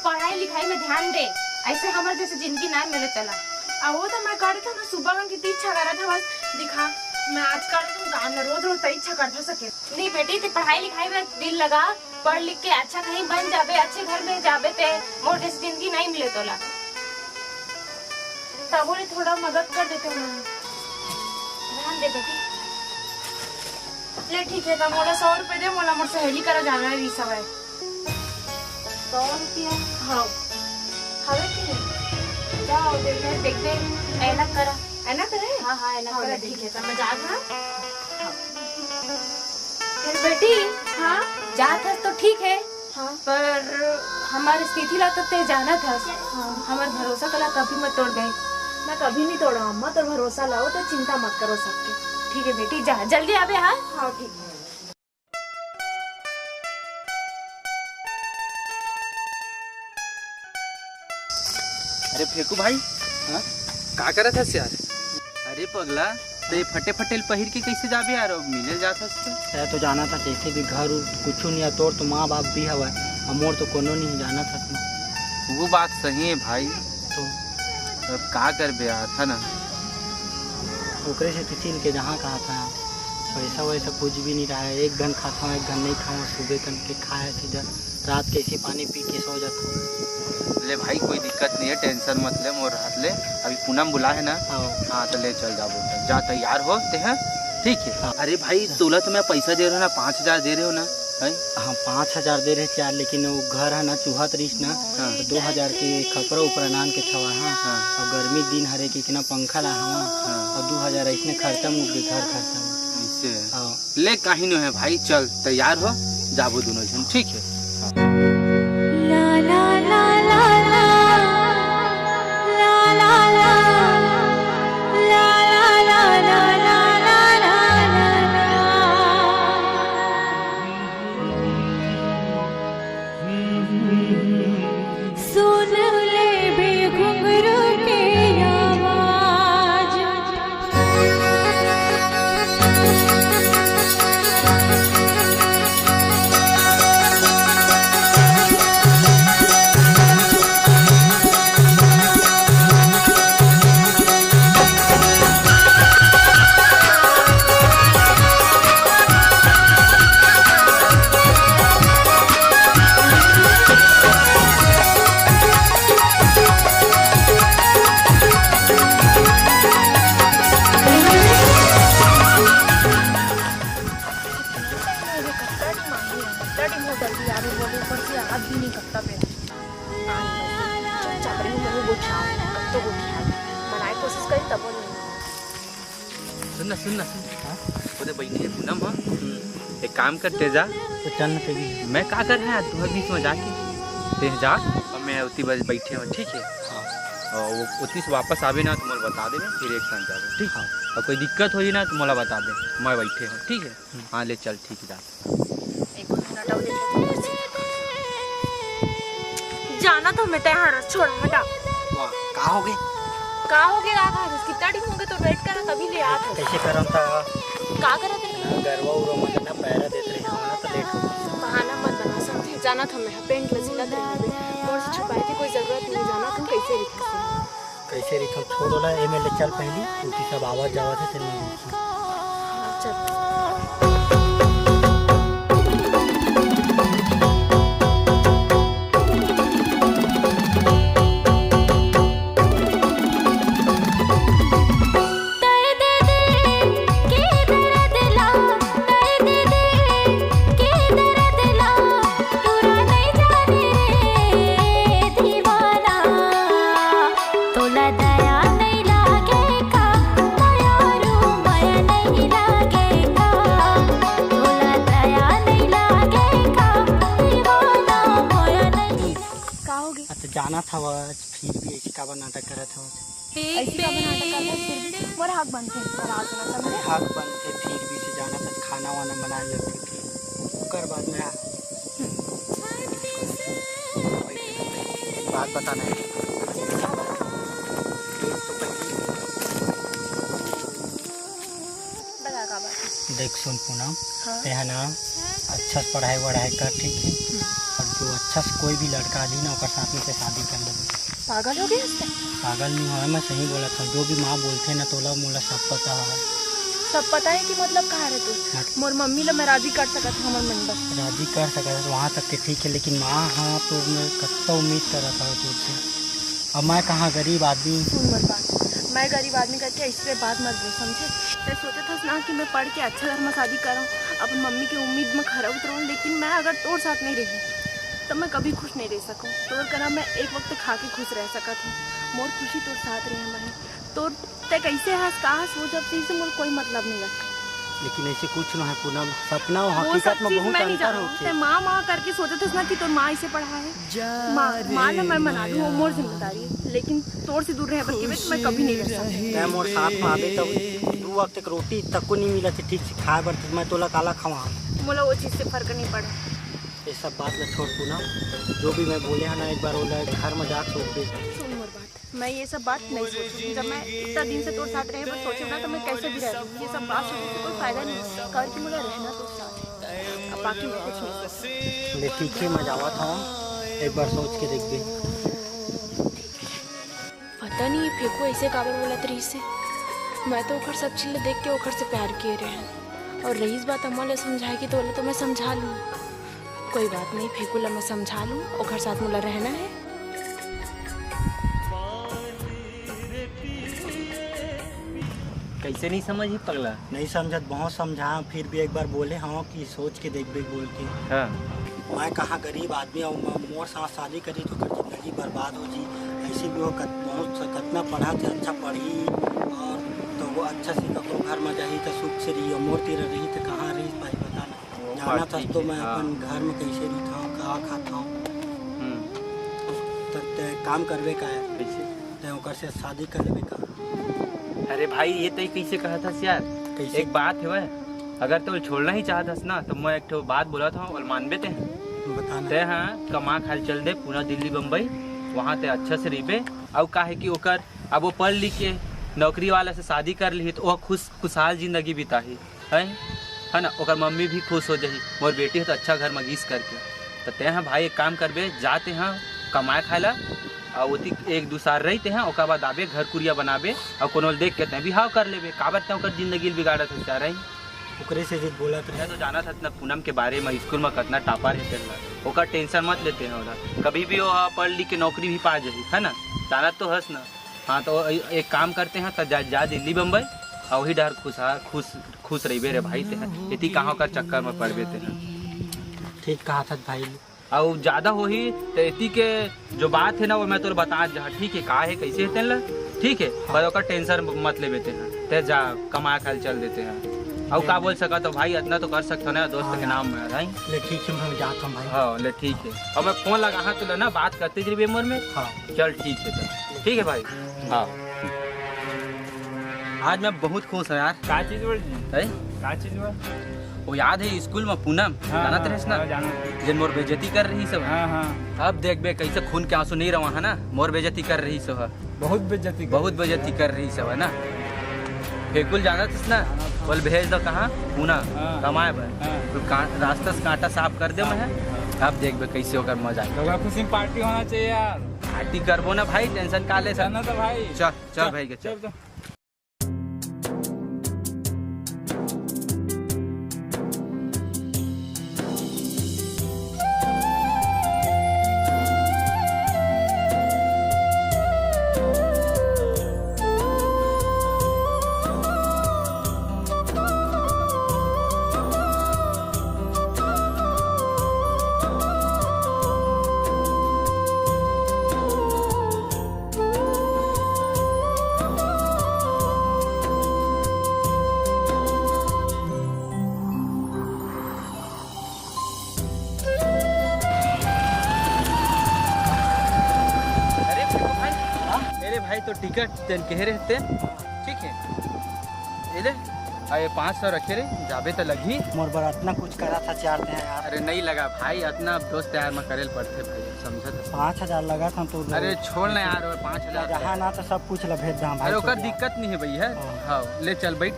पढ़ाई लिखाई में ध्यान दे, ऐसे हमारे जैसे जिंदगी ना मिले चला। वो तो मैं कर था, मैं सुबह में कितनी इच्छा कर रहा था, बस दिखा मैं आज कर था रोज रोज इच्छा करता सके। नहीं बेटी, ते पढ़ाई लिखाई में दिल लगा, पढ़ लिख के अच्छा कहीं बन जाबे, अच्छे घर में जाबे, ते मोर जैसे जिंदगी नहीं मिले तोला। तबो ने थोड़ा मदद कर देते हो, ध्यान दे बेटी। ले ठीक है, तो मोला 100 रुपए दे, मोला मोर सहेली करा जाना है रीसा भाई। 100 रुपया? हाँ हवे की नहीं, जाओ देखते ऐना करा। ऐना करे? हाँ हाँ ऐना करा। ठीक है, तो मैं जाना। फिर बेटी हाँ जात हस तो ठीक है, हाँ पर हमारी स्थिति ला तब ते जाना था। हमार भरोसा कला कभी मत तोड़ गए। मैं कभी नहीं तोड़ा अम्मा, तो भरोसा लाओ, तो चिंता मत करो सबके। ठीक है बेटी, जा जल्दी आबे। हाँ हाँ ठीक है। अरे फेकू भाई, हाँ का करत हस यार? अरे पगला, तो ये फटे फटे पहिर के कैसे जाबे यार? अब मिले जात हस तो तो जाना था, जैसे भी घर कुछ नहीं है, तोर तो माँ बाप भी हवा, मोर तो कोनो नहीं जाना था ना। वो बात सही है भाई, तो अब का करबे यार, था ना? ओकरे से तिथिल के जहाँ कहा था, पैसा वैसा कुछ भी नहीं रहा है। एक घन खाता हूँ, एक घन नहीं खाऊँ, सुबह कन के खाया सीधा, रात के ऐसे पानी पी के सो जाता हूँ। ले भाई कोई दिक्कत नहीं है, टेंशन मत ले, मोर हाथ ले। अभी पूनम बुला है ना? हाँ तो ले चल, जा बोल जा, तैयार हो ते हैं? ठीक है। हाँ। अरे भाई तोला तो मैं पैसा दे रहा हूँ ना, 5000 दे रहे हो ना? हाँ 5000 दे रहे चार, लेकिन वो घर है ना चूहत रही ना, तो 2000 के खपरा ऊपर नान के छवा। हाँ और गर्मी दिन हरे के इतना पंखा ला हवा, और 2000 ऐसने खर्चा मुझे घर खर्चा ऐसे। हाँ ले कहीं नहीं है भाई, चल तैयार हो, जाबो दोनों जन, ठीक है? सुनना वो बैठे पूनम। हाँ एक काम करते जा, तो चलना चाहिए। मैं का कर रहा है तुम्हारे बीच में जाके ते जा, और मैं उतनी बजे बैठे हूँ, ठीक है? हाँ और वो उतनी से वापस आवे ना तो मोला बता दे, फिर एक साथ जाओ, ठीक है? और कोई दिक्कत होई ना तो मोला बता दे, मैं बैठे हूँ, ठीक है? हाँ ले चल, ठीक जा। जाना तो मैं तैयार, छोड़ हटा। का हो गए? का हो गया? कितना दिन हो गए तो वेट करा, तभी ले आ था। कैसे करम था? का करा थे? गरवा उरो मत ना पैरा देते रहे हो ना, तो लेट हो गया। बहाना मत बना, समझी? जाना था मैं, पेंट लसीला रही मोर से छुपाई थी, कोई जरूरत नहीं। जाना तुम कैसे रिखा, कैसे रिखा छोड़ो ला, ए में ले चल पहली, उठी सब आवाज जावा थे तेरे में। चल दया नहीं लागे का, माया रू माया जानत हवा फिर भी ऐसी काबर नाटक करत हवा। ऐसे का नाटक करता फिर भी मोर हक बनथे रात ना समझे हक बनते फिर भी से जानत हस खाना वाना बनाए लगते फिर ओकर बाद में बात बताना है। बता का बात देख सुन पूनम हाँ। ते है ना अच्छा से पढ़ाई वढ़ाई कर ठीक है और जो अच्छा से कोई भी लड़का दी ना ओकर साथ में से शादी कर ले। पागल हो गए इससे पागल नहीं हुआ मैं सही बोला था जो भी माँ बोलते ना तोला मोला सब पता है। सब पता है कि मतलब कहाँ रहे तू मोर मम्मी ला मैं राजी कर सकत हूँ हमार मन बस राजी कर सका वहाँ तक के ठीक है लेकिन माँ हाँ तो मैं कितना उम्मीद कर रहा था तुझसे। अब मैं कहाँ गरीब आदमी सुन मत बात मैं गरीब आदमी करके इससे बात मत बोल समझे। मैं सोचा था ना कि मैं पढ़ के अच्छा घर में शादी करूँ अपन मम्मी की उम्मीद में खरा उतरूँ लेकिन मैं अगर तोर साथ नहीं रही तो मैं कभी खुश नहीं रह सकूँ। तोर करा मैं एक वक्त खा के खुश रह सकत हूँ मोर खुशी तोर साथ रहे मैं तो ते कैसे हंस कहा सोच अब चीज से मोर कोई मतलब नहीं लगता। लेकिन ऐसे कुछ ना है पूनम सपना और वो हकीकत सब में चीज बहुत मैं नहीं अंतर जानूं होते ते माँ करके सोचा था ना कि तोर माँ इसे पढ़ा है माँ ना मैं मना दूँ वो मोर जिम्मेदारी है लेकिन तोर से दूर रहे बल्कि मैं कभी नहीं रह सकती। मैं मोर साथ में आवे तब दो वक्त तक रोटी तक को नहीं मिला थी ठीक से खाए बर मैं तोला काला खवा मोला वो चीज से फर्क नहीं पड़ा। ये सब बात में छोड़ पूनम जो भी मैं बोले है ना एक बार बोला घर में जा सोच दे। सुन मोर बात मैं ये सब बात नहीं सोचूंगी जब मैं इतना दिन से तोर साथ रहे बस सोचे ना तो मैं कैसे भी रह लूँ ये सब बात सोचने से कोई फायदा नहीं कर कि मुझे रहना तो साथ अब बाकी मैं कुछ नहीं सोचती। ले ठीक है मैं जावा था एक बार सोच के देख दे। पता नहीं फेंको ऐसे काबर बोला तरी से मैं तो ओखर सब चीज देख के ओखर से प्यार किए रहे और रईस बात अम्मा समझाएगी तो बोले तो मैं समझा लूँ कोई बात नहीं फेंकूला मैं समझा लूँ ओखर साथ मुला रहना है। कैसे नहीं समझी पगला। नहीं समझत बहुत समझा फिर भी एक बार बोले हाँ कि सोच के देख बेग बोल के। हाँ मैं कहाँ गरीब आदमी और मोर साथ शादी करी तो कर जिंदगी बर्बाद हो जी ऐसे भी वो बहुत कितना पढ़ा थे अच्छा पढ़ी और तो वो अच्छा से कपड़ों घर में जाही तो सुख से रही और मोर तेरा रही तो कहाँ रही भाई बताना जाना था तो मैं अपन घर में कैसे रही था कहाँ खाता हूँ तो काम करवे का है कैसे तो ओकर से शादी कर लेवे का। अरे भाई ये तो कैसे कहा था यार कैसे? एक बात है वह अगर तो छोड़ना ही चाहता ना तो मैं एक बात बोला था और मानबे ते बताना ते हाँ कमा खाल चल दे पूना दिल्ली बम्बई वहाँ ते अच्छा से रही अब का है कि ओकर अब वो पढ़ लिख के नौकरी वाला से शादी कर ली तो वह खुशहाल जिंदगी बिताही है ना ओकर मम्मी भी खुश हो जाही मोर बेटी है तो अच्छा घर में घीस करके तो ते हाँ भाई एक काम करबे जाते हैं कमाए खाए ला और वो एक दो साल रहते हैं ओकर बाद आबे घर कुरिया बनाबे और कोनो देख के भी हाव कर लेबे काबर ते ओकर जिंदगी बिगाड़त है चाह रही ओकरे से जिद बोला तो तो जाना था पूनम के बारे में स्कूल में कितना टापा रहते हैं ओकर टेंशन मत लेते हैं ओला कभी भी वो पढ़ लिख के नौकरी भी पा जाही है ना जाना तो हंस ना। हाँ तो एक काम करते हैं तो जा दिल्ली बम्बई और वही डर खुश रही रे भाई ते हैं इतनी कहाँ कर चक्कर में पड़ बेते हैं। ठीक कहा था भाई और ज्यादा हो ही तो इतनी के जो बात है ना वो मैं तो बता जा ठीक है कहा है कैसे है तेला ठीक है पर ओकर टेंशन मत ले बेते हैं ते जा कमा खाल चल देते हैं और का बोल सका तो भाई इतना तो कर सकता ना दोस्त के नाम में भाई ले ठीक है मैं जाता हूँ भाई। हाँ ले ठीक है और मैं फोन लगा हाँ तो ना बात करते जी बेमोर में। हाँ चल ठीक है तो ठीक है भाई। हाँ आज मैं बहुत खुश हूँ यार। का चीज है का चीज वो याद है स्कूल में पूनम जानत रहे ना जिन मोर बेइज्जती कर रही सब। हाँ हाँ अब देख बे कैसे खून के आंसू नहीं रहा है ना मोर बेइज्जती कर रही सब बहुत बेइज्जती कर रही सब है ना फेकुल जाना था ना बोल भेज दो कहाँ पूना कमाए भाई तो रास्ता से कांटा साफ कर दे मैं अब देख बे कैसे होकर मजा लोग खुशी पार्टी होना चाहिए यार पार्टी करबो ना भाई टेंशन का ले चलना तो भाई चल भाई के चल। तो तो टिकट तेन कहे रहते, ठीक है? ये ले, अरे 500 रखे रे, जाबे तो लगी। मोर बर इतना कुछ करा था चाहते हैं यार। अरे नहीं लगा भाई, इतना दोस्त यार मैं करेल पड़ते भाई, समझा था। 5000 लगा था तो। अरे छोड़ ना यार, 5000 जहाँ ना तो सब कुछ ला भेज दा भाई। अरे ओकर दिक्कत नहीं है भैया। हाँ ले चल बैठ,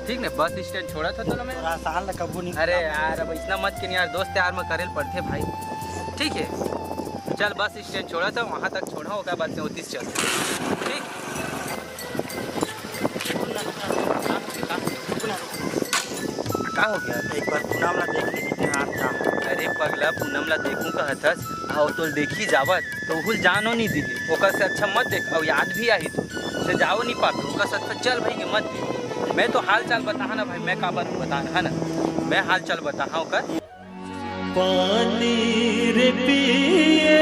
ठीक ना? बस स्टैंड छोड़ा था तो मैं। आसान ला कबू नहीं। अरे यार अब इतना मत कि यार, दोस्त यार मैं करेल पड़ते भाई, ठीक है? चल बस स्टैंड छोड़ा था, वहाँ तक छोड़ा होगा, बाद में 29 चल, ठीक? क्या हो गया? एक बार पूनम ला देख ली आप। अरे पगला, पूनम ला देखूं कहतस, आओ तो देखी जावत तो भूल जानो नहीं दिली, ओकर से अच्छा मत देख, और याद भी आई तो से जाओ नहीं पाते, ओकर से अच्छा चल भाई मत दे। मैं तो हाल चाल बता ना भाई, मैं का बात बता है ना, मैं हाल चाल बता हाँ ओकर। पानी रे पिए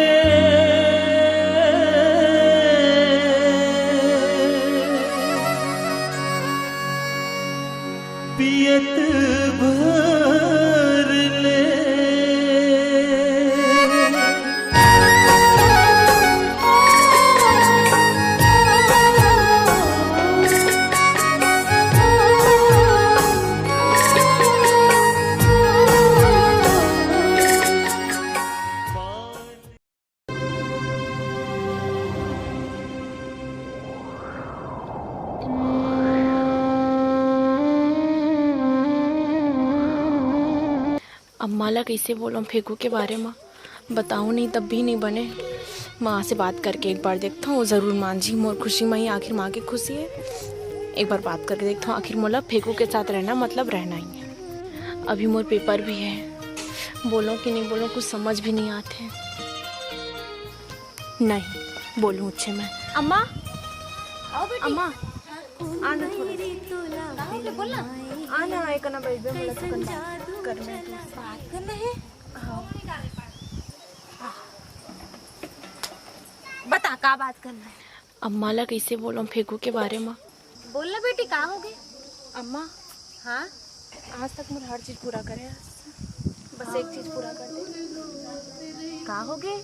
पियत भर ले। अम्मा ला कैसे बोलूँ फेंकू के बारे में, बताऊँ नहीं तब भी नहीं बने। माँ से बात करके एक बार देखता हूँ, ज़रूर मान जी मोर खुशी में ही, आखिर माँ की खुशी है। एक बार बात करके देखता हूँ, आखिर मोला फेंकू के साथ रहना मतलब रहना ही है। अभी मोर पेपर भी है, बोलूँ कि नहीं बोलूँ कुछ समझ भी नहीं आते। नहीं बोलूँ अच्छे में। अम्मा आओ बेटी। अम्मा आना थोड़ा, बोलना आना एक ना बैठ बे, मला तो करना है। बात करना है। बता का बात करना है? अम्मा ला कैसे बोलूँ फेंकू के बारे में। बोलना बेटी, का हो गए? अम्मा हाँ आज तक मुझे हर चीज़ पूरा करे, बस एक चीज़ पूरा कर दे। का हो गए?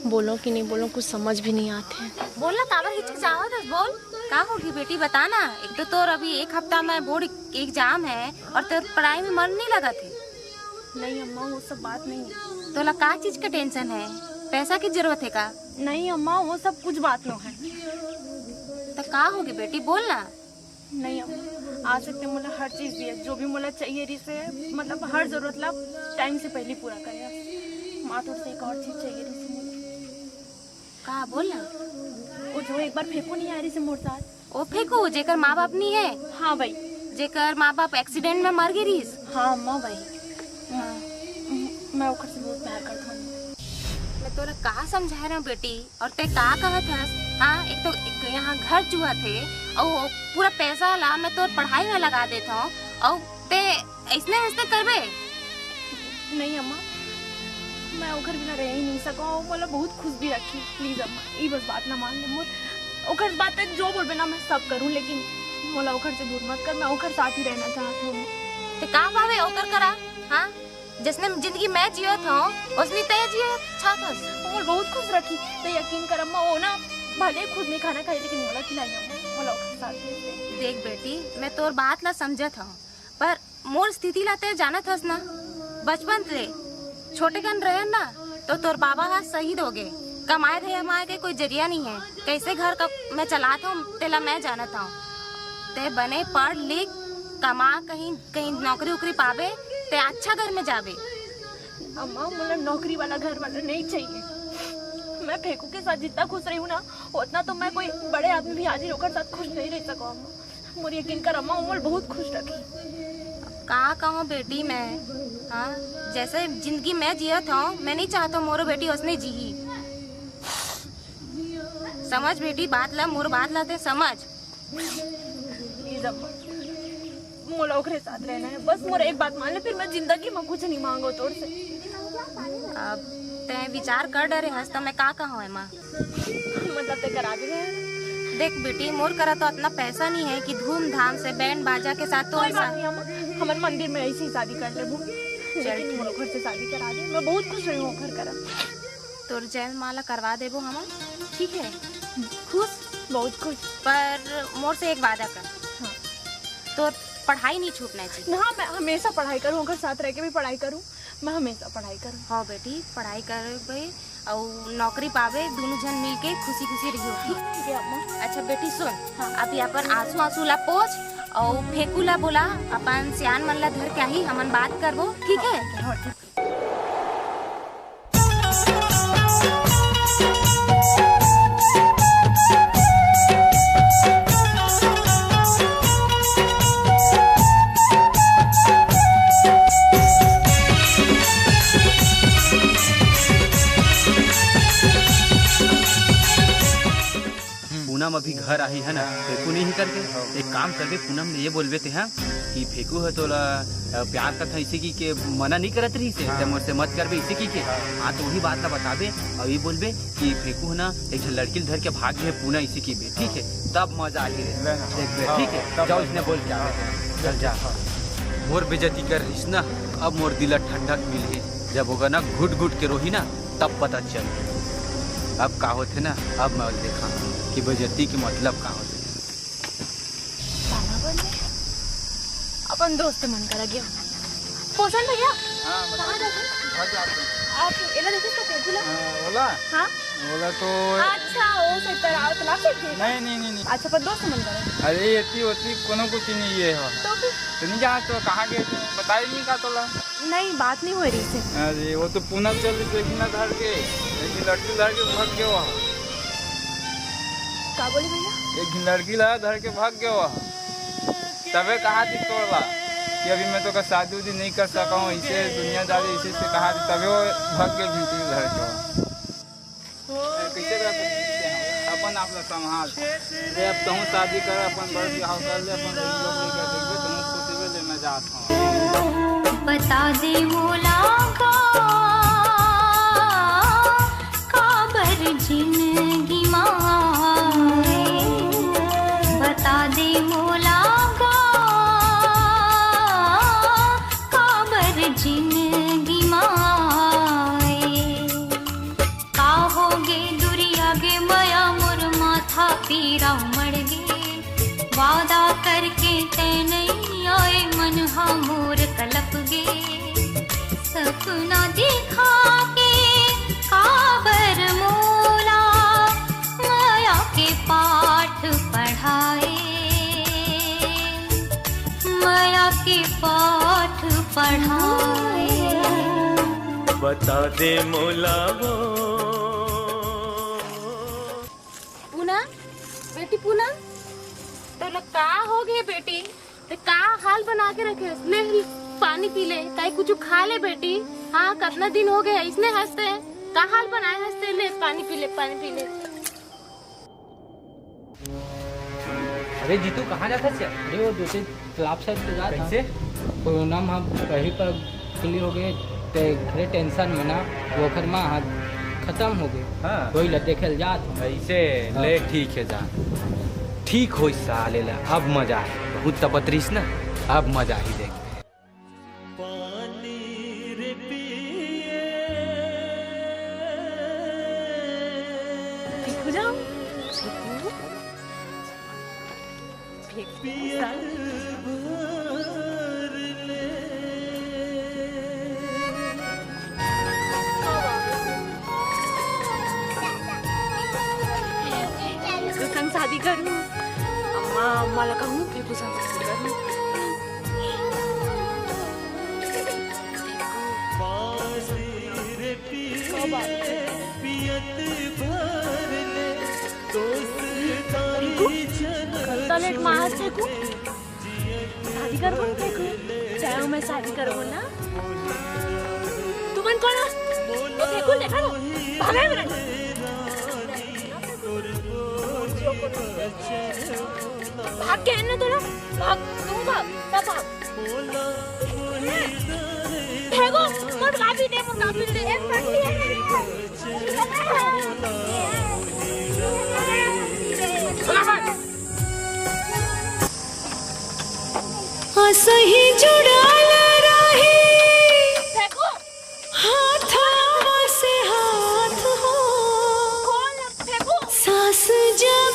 बोलो कि नहीं बोलो कुछ समझ भी नहीं आते। बोलना, काबर हिचकिचावत है? बोल का होगी बेटी, बताना। एक तो तोर अभी एक हफ्ता में बोर्ड एग्जाम है और तेरे पढ़ाई में मन नहीं लगा थे। नहीं अम्मा वो सब बात नहीं है। तोला का चीज का टेंशन है? पैसा की जरूरत है का? नहीं अम्मा वो सब कुछ बात न है। तो का होगी बेटी, बोलना। नहीं अम्मा आज तक मुझे हर चीज़ दिया, जो भी मुझे चाहिए रही से, मतलब हर जरूरत ला टाइम से पहले पूरा करे। माँ तो एक और चीज़ चाहिए रही से मुझे। का बोलना? वो जो एक बार फेंकू नहीं आ रही से मोर साथ, ओ फेंकू जेकर माँ बाप नहीं है? हाँ भाई। जेकर माँ बाप एक्सीडेंट में मर गई रही? हाँ अम्मा भाई। मैं ओकर से बहुत प्यार करता हूँ। मैं तोरा का समझा रहा हूँ बेटी, और ते का कहत हस? हाँ एक तो यहाँ घर चूहा थे और पूरा पैसा ला मैं तोर पढ़ाई में लगा देता हूँ और ते ऐसने ऐसने करबे? नहीं अम्मा मैं ओकर बिना रह ही नहीं सका, मतलब बहुत खुश भी रखी। प्लीज अम्मा ये बस बात ना मान ले मोर। ओकर बात है जो बोलबे ना मैं सब करूँ, लेकिन मोला ओकर से दूर मत कर, मैं ओकर साथ ही रहना चाहता हूँ। ते का भावे ओकर करा? हाँ जिसने जिंदगी मैं जियो था उसने ते जियो छाथस। मोर बहुत खुश रखी, तो यकीन कर अम्मा वो ना भले खुद नहीं खाना खाई लेकिन मोला खिलाई अम्मा, मोला ओकर साथ भेज दे। देख बेटी मैं तोर बात ला समझत हूँ, पर मोर स्थिति ला ते जानत हस ना, बचपन से छोटे कन रहे ना तो तोर बाबा हाथ शहीद हो गए, कमाए थे हमारे के कोई जरिया नहीं है, कैसे घर का मैं चलाता हूँ तेला मैं जानता हूँ। ते बने पढ़ लिख कमा कहीं कहीं नौकरी उकरी पावे ते अच्छा घर में जावे। अम्मा मुझे नौकरी वाला घर वाला नहीं चाहिए। मैं फेंकू के साथ जितना खुश रही हूँ ना उतना तो मैं कोई बड़े आदमी भी हाजिर होकर साथ खुश नहीं रह सका अम्मा। मुझे यकीन कर अम्मा उमर बहुत खुश रखी। कहाँ कहूँ बेटी मैं, हाँ जैसे जिंदगी मैं जिया था मैं नहीं चाहता मोरो बेटी उसने जी। समझ बेटी बात ला, मोर बात लाते समझ। प्लीज अम्मा मोला ओकरे साथ रहना है, बस मोर एक बात मान ले, फिर मैं जिंदगी में कुछ नहीं मांगो तोर से। अब ते विचार कर डरे हंस तो मैं का कहूँ माँ, मतलब ते करा दे रहे। देख बेटी मोर करा तो इतना पैसा नहीं है कि धूमधाम से बैंड बाजा के साथ तो कोई बात नहीं अम्मा, हमारे मंदिर में ऐसी ही शादी कर ले, लेकिन मोर घर से शादी करा दे। मैं बहुत खुश रही हूँ घर करा। तोर जयमाला करवा देबो हम, ठीक है? खुश? बहुत खुश। पर मोर से एक वादा कर। हाँ। तो पढ़ाई नहीं छूटना चाहिए। हाँ, मैं हमेशा पढ़ाई करूँ, अगर साथ रह के भी पढ़ाई करूँ, मैं हमेशा पढ़ाई करूँ। हाँ बेटी, पढ़ाई कर और नौकरी पावे, दोनों जन मिल के खुशी खुशी रहियो। ठीक है अम्मा। अच्छा बेटी सुन, हाँ। अब यहाँ पर आंसू आंसू ला पोछ और फेंकू ला बोला, अपन सियान मन ला धर के ही हमन बात करबो, ठीक है? हाँ, ठीक। पूनम अभी घर आई है ना, फेंकू नहीं करके एक काम करके पूनम ने ये बोलबे थे हैं कि फेंकू है तो प्यार का था इसी की के मना नहीं करत रही से जब मुझसे मत करबे इसी की के। हाँ तो वही बात ला बताबे और ये बोलबे कि फेंकू है ना एक लड़की धर के भाग है पूना इसी की बे, ठीक है? तब मजा आगे देखबे, ठीक है? जाओ इसने बोल के आवे, चल जा। मोर बेइज्जती कर रहीस ना, अब मोर दिल ठंडक मिली, जब होगा ना घुट घुट के रोही ना तब पता चल अब का होते ना। अब मैं देखा कि बेइज्जती के मतलब का होते। अपन दोस्त मन करा गया। पोषण भैया, कहाँ जाते? आप एला देखे तो फेंकूला? ओला हाँ? ओला तो अच्छा, वो से तलाश से थे। नहीं। अच्छा, पर दोस्त मन करा। अरे एती होती कोनो कुछ नहीं ये हो तो फिर तो नहीं जाना तो कहाँ गए थे बताई नहीं का तोला? नहीं, बात नहीं हो रही से। अरे वो तो पूनम चल रही थी ना धर के, एक लड़की धर के भाग गया वहाँ। क्या बोले भैया? एक लड़की ला धर के भाग गया वहाँ, तबे कहा थी तोड़वा कि अभी मैं तो का शादी उदी नहीं कर सका हूँ, इसे दुनियादारी इसे से कहा थी, तबे वो भाग गया घंटी धर के वहाँ। कैसे अपन आप लोग संभाल रे, अब तुम शादी कर, अपन बड़ बिहाव कर ले, अपन लोग लेकर देखबे तुम खुशी ले, मैं जाता हूँ। बता दे मोला काबर जिंदगी माए, बता दे मोला काबर जिंदगी माए, का होगे दुरिया गे मया मोर माथा पीरा मर गे, वादा करके ते नहीं आए मन मोर कलप गे, सपना दिखा के काबर मोला माया के पाठ पढ़ाए, माया के पाठ पढ़ाए। बता दे मोला वो पूनम, बेटी पूनम, तो का हो गए बेटी? तो का हाल बना के रखे? ले पानी पी ले, कहीं कुछ खा ले बेटी। हाँ, कितना दिन हो गए इसने हंसते हैं, का हाल बनाए हंसते? ले पानी पी ले, पानी पी ले। अरे जीतू कहाँ जाता है? अरे वो दूसरे तालाब साइड से जा था। कैसे? पूनम हम कहीं पर क्लियर हो गए ते घरे टेंशन में ना वो घर में हाथ खत्म हो गए। हाँ। कोई लते खेल जात ऐसे ले, ठीक है जा, ठीक हो साले ला, अब मजा है, बहुत तपत्रीस ना, अब मजा ही देख। पानी रे पिए ठीक हो जाओ। पिए भर ले। इसके संग शादी करूँ, अम्मा लगा हूँ फेंकू संग शादी करूँ। पानी रे पिए पियत भर ले, दोस्तानी कल लेट मार फेंकू, शादी करूँ फेंकू, चाहे मैं शादी करूँ ना, तुम कौन वो फेंकू देखा ना, भागे मेरे। भाग के ना तोरा, भाग तुम भाग, सब भाग। फेंको, मत काफी दे, एक पट्टी है मेरी। सही जुड़ाल रहे फेंको, हाथ से हाथ हो, फेंको, सांस जब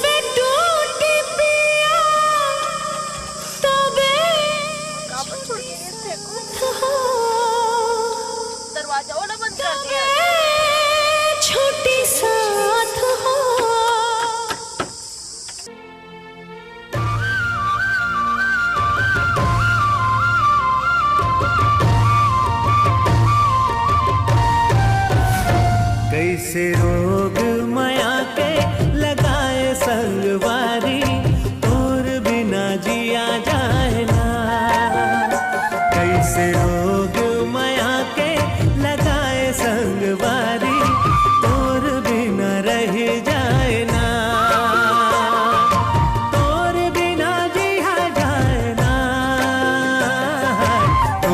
कैसे रोग माया के लगाए संगवारी, और बिना जिया जाए ना। कैसे रोग माया के लगाए संगवारी, और बिना रह जाए ना। और बिना जिया जाए ना,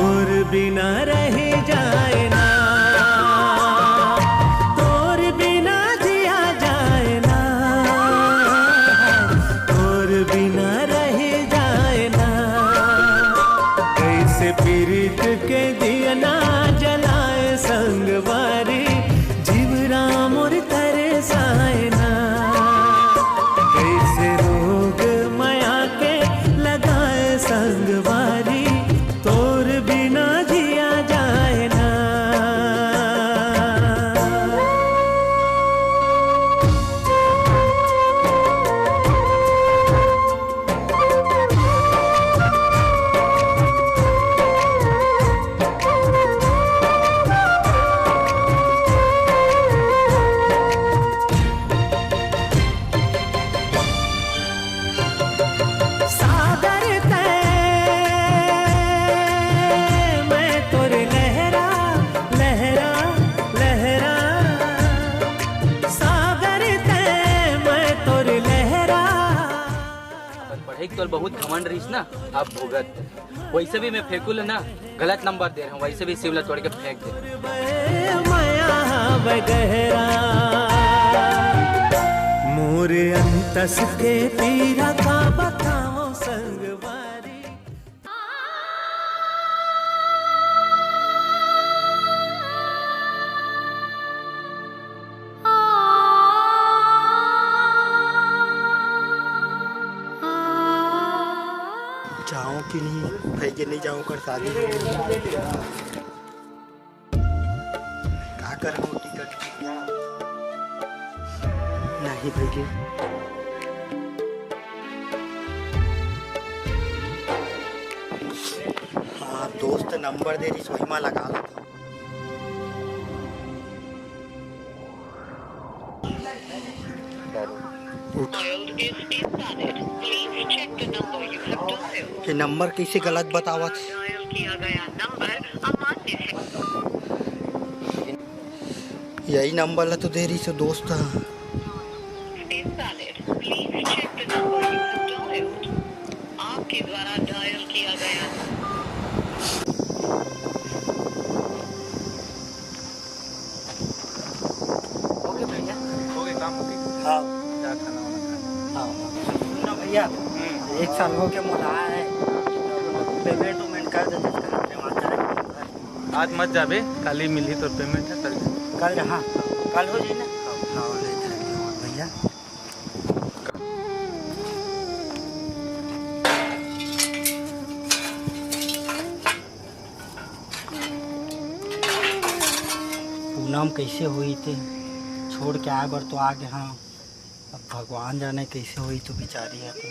और बिना रह जाए ना। पीरित के दिया ना जलाए संगवारी, जीव राम और तरसाए ना। कैसे रोग माया के लगाए संगवारी, तोर बिना जिया जाए ना। तो बहुत घमंड रहीस ना, अब भुगत। वैसे भी मैं फेंकूल ना, गलत नंबर दे रहा हूँ, वैसे भी शिवला तोड़ के फेंक दे। मोरे अंतस के पीरा का बताओ संगवारी। जाऊँ कि नहीं भाई के नहीं जाऊँ कर शादी क्या कर रहा टिकट नहीं भाई के। हाँ दोस्त नंबर दे रही सोहिमा लगा लेता हूँ। ये नंबर कैसे गलत बतावत? यही नंबर ला तो दे रही से दोस्त। आपके द्वारा डायल किया गया। ओके भैया, ओके काम ओके। हाँ क्या खाना वाना हाँ सुनो भैया, 1 साल हो के मोला है, पेमेंट कर देते आज मत जाबे, कल ही मिली तो पेमेंट है कल। हाँ कल हो जाए ना। हाँ भैया पूनम कैसे हुई थे, छोड़ के आए बर तो आ गए। हाँ अब भगवान जाने कैसे हुई तो बेचारी है। तो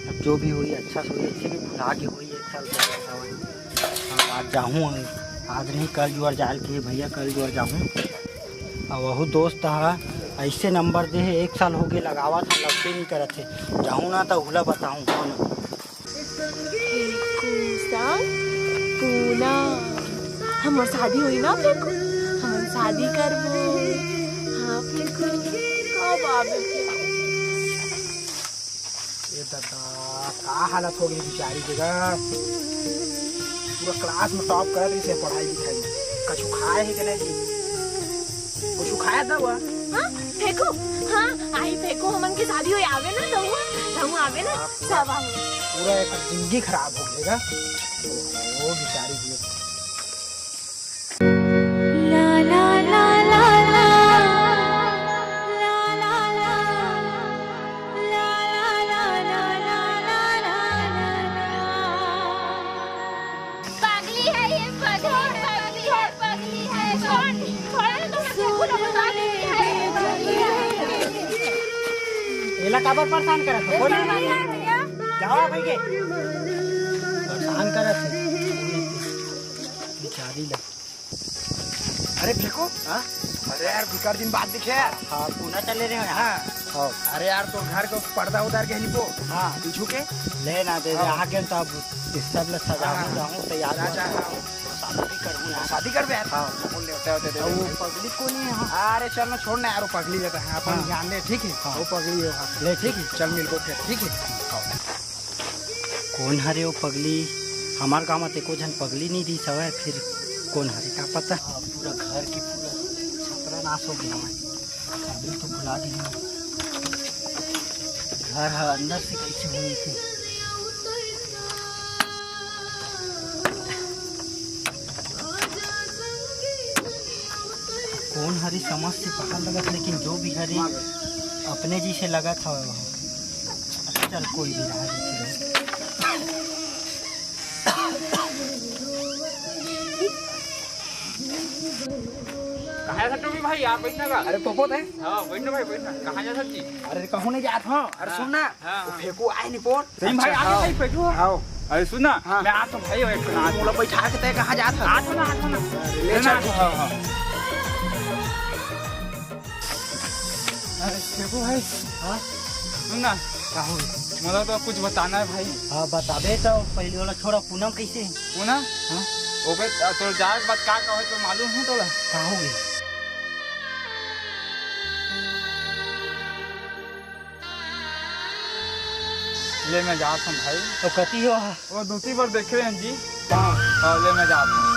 अब जो भी हुई अच्छा से हुई, ऐसे भी भुला के हुई 1 साल ऐसा हुई। हाँ आज जाऊँ, आज नहीं कल जुआर जाल के भैया, कल जुआर जाऊँ। और वह दोस्त है ऐसे नंबर दे है, 1 साल हो गए लगावा था, लगते नहीं करत थे। जाऊँ ना तो हुला बताऊँ कौन पूना हमार शादी हुई ना, फेंकू हम शादी करबो। हाँ फेंकू कब आवे? ये दादा का हालत हो गई बेचारी जगह, पूरा क्लास में टॉप कर रही है पढ़ाई लिखाई में। कछु खाए है कि नहीं? कुछ खाया था हुआ? हाँ फेंकू, हाँ आई फेंकू, हमन की शादी हुई आवे ना, रहू आवे ना, सब आवे। पूरा एक जिंदगी खराब हो गएगा वो बेचारी की। एला काबर परेशान करत हो? बोल जाओ भाई के परेशान करत है बेचारी ला। अरे देखो हाँ? अरे यार बिकार दिन बाद दिखे यार। हाँ पुणे चले रहे हैं। हाँ अरे यार तो घर को पर्दा उतार के निपो। हाँ पीछू के ले ना दे आगे तो अब सब लोग सजा हो जाऊँ तैयार शादी करूँ यार। शादी कर दे यार। हाँ होते दे वो पगली को नहीं है। अरे चल ना छोड़ ना यार, वो पगली जाता है अपन ध्यान दे ठीक है। वो पगली है ले ठीक है चल मिल को फिर ठीक है। कौन हरे वो पगली हमारे गाँव में को जन पगली नहीं दी सवार फिर कौन हरे का पता। पूरा घर की पूरा छपरा नाश हो गया मैं पगली तो भुला दी घर अंदर से कैसे हुई थी। कौन हरी समझ से पता लगा था, लेकिन जो भी हरी अपने जी से लगा था वहाँ। चल कोई भी रहा कहाँ जा सकते हो भाई आप बैठना का? अरे पोपो है। हाँ बैठना भाई बैठना। कहाँ जा सकती? अरे कहूँ नहीं जात हूँ। अरे सुन ना फेंकू आए नहीं पोट सही भाई आगे भाई बैठो। आओ अरे सुना मैं आता हूँ भाई आज मोला बैठा के तय कहाँ जात है। आता ना ले चल। हाँ हाँ अरे देखो भाई हाँ सुनना क्या हो मतलब तो कुछ बताना है भाई। हाँ बताबे तो पहले वाला छोड़ा पूनम कैसे है? पूनम हाँ ओके तो जाए बात का कहो तो मालूम है तोला कहाँ हो गई? ले मैं जाता हूँ भाई। तो कती हो वो दूसरी बार देख रहे हैं जी। हाँ ले मैं जाता हूँ।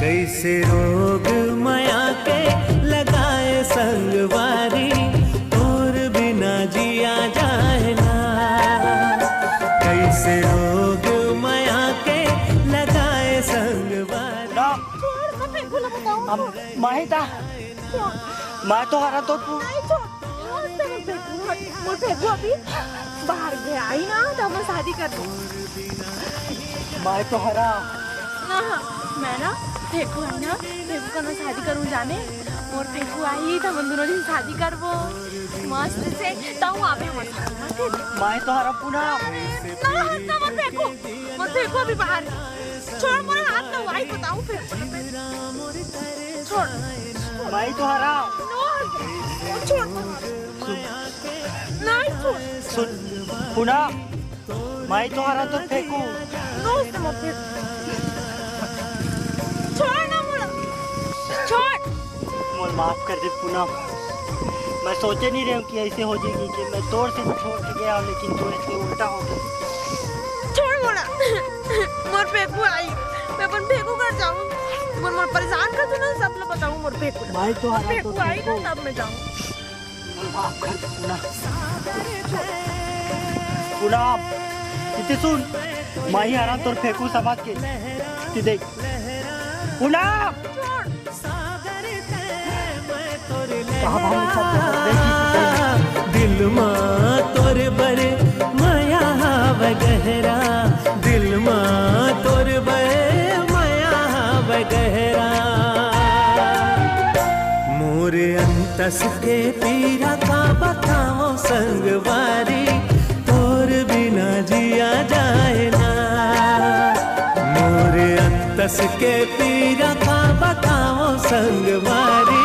कैसे रोग माया के लगाए संगवारी, और बिना जिया जाए ना। कैसे रोग माया के लगाए संगवारी। माहिता मैं तो हरा तो तू बाहर गया आई ना तो मैं शादी कर दूँ। मैं तो हरा मैं ना फेंकू आई ना फेंकू का ना शादी करूँ जाने और फेंकू आई तो हम दोनों दिन शादी करबो मस्त से ताऊ आवे हमारे साथ। मैं तो हरा पुनः ना मत फेंकू अभी बाहर छोड़ मोरा हाथ ना आई बताऊँ फिर छोड़ मैं तो हरा छोड़ नहीं छोड़ सुन पुनः मैं तो हरा तो फेंकू नो उसने मत फेंक छोड़ ना मोरा छोड़ मोल माफ कर दे पुनः। मैं सोचे नहीं रही हूँ कि ऐसे हो जाएगी कि मैं तोड़ से छोड़ के गया लेकिन तू ऐसे उल्टा हो गया। छोड़ मोरा मोर फेंकू आई मैं अपन फेंकू कर जाऊँ मोर परेशान कर तू ना सब लोग बताऊँ मोर फेंकू मैं तो हरा फेंकू आई ना तब मैं जाऊँ। माफ कर दे पुनः। पुनः इतने सुन मैं ही हरा तोर फेंकू समझ के देख पुनः दिल माँ तोर बरे माया वगहरा, दिल माँ तोर बरे माया वगहरा। मोर अंतस के पीरा का बताओ संगवारी, तोर बिना जिया जाए ना। मोर अंतस के पीरा का बताओ संगवारी,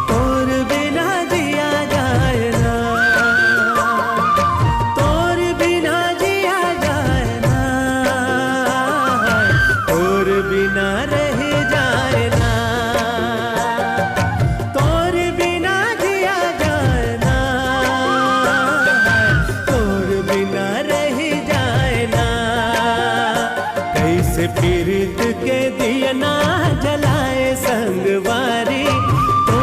तोर बिना जिया जाए ना। तोर बिना जिया जाए ना, तोर बिना रह जाए ना। तोर बिना जिया जाए ना, तोर बिना रह जाए ना। कैसे पीरित के दिया ना जलाए संगवारी, तो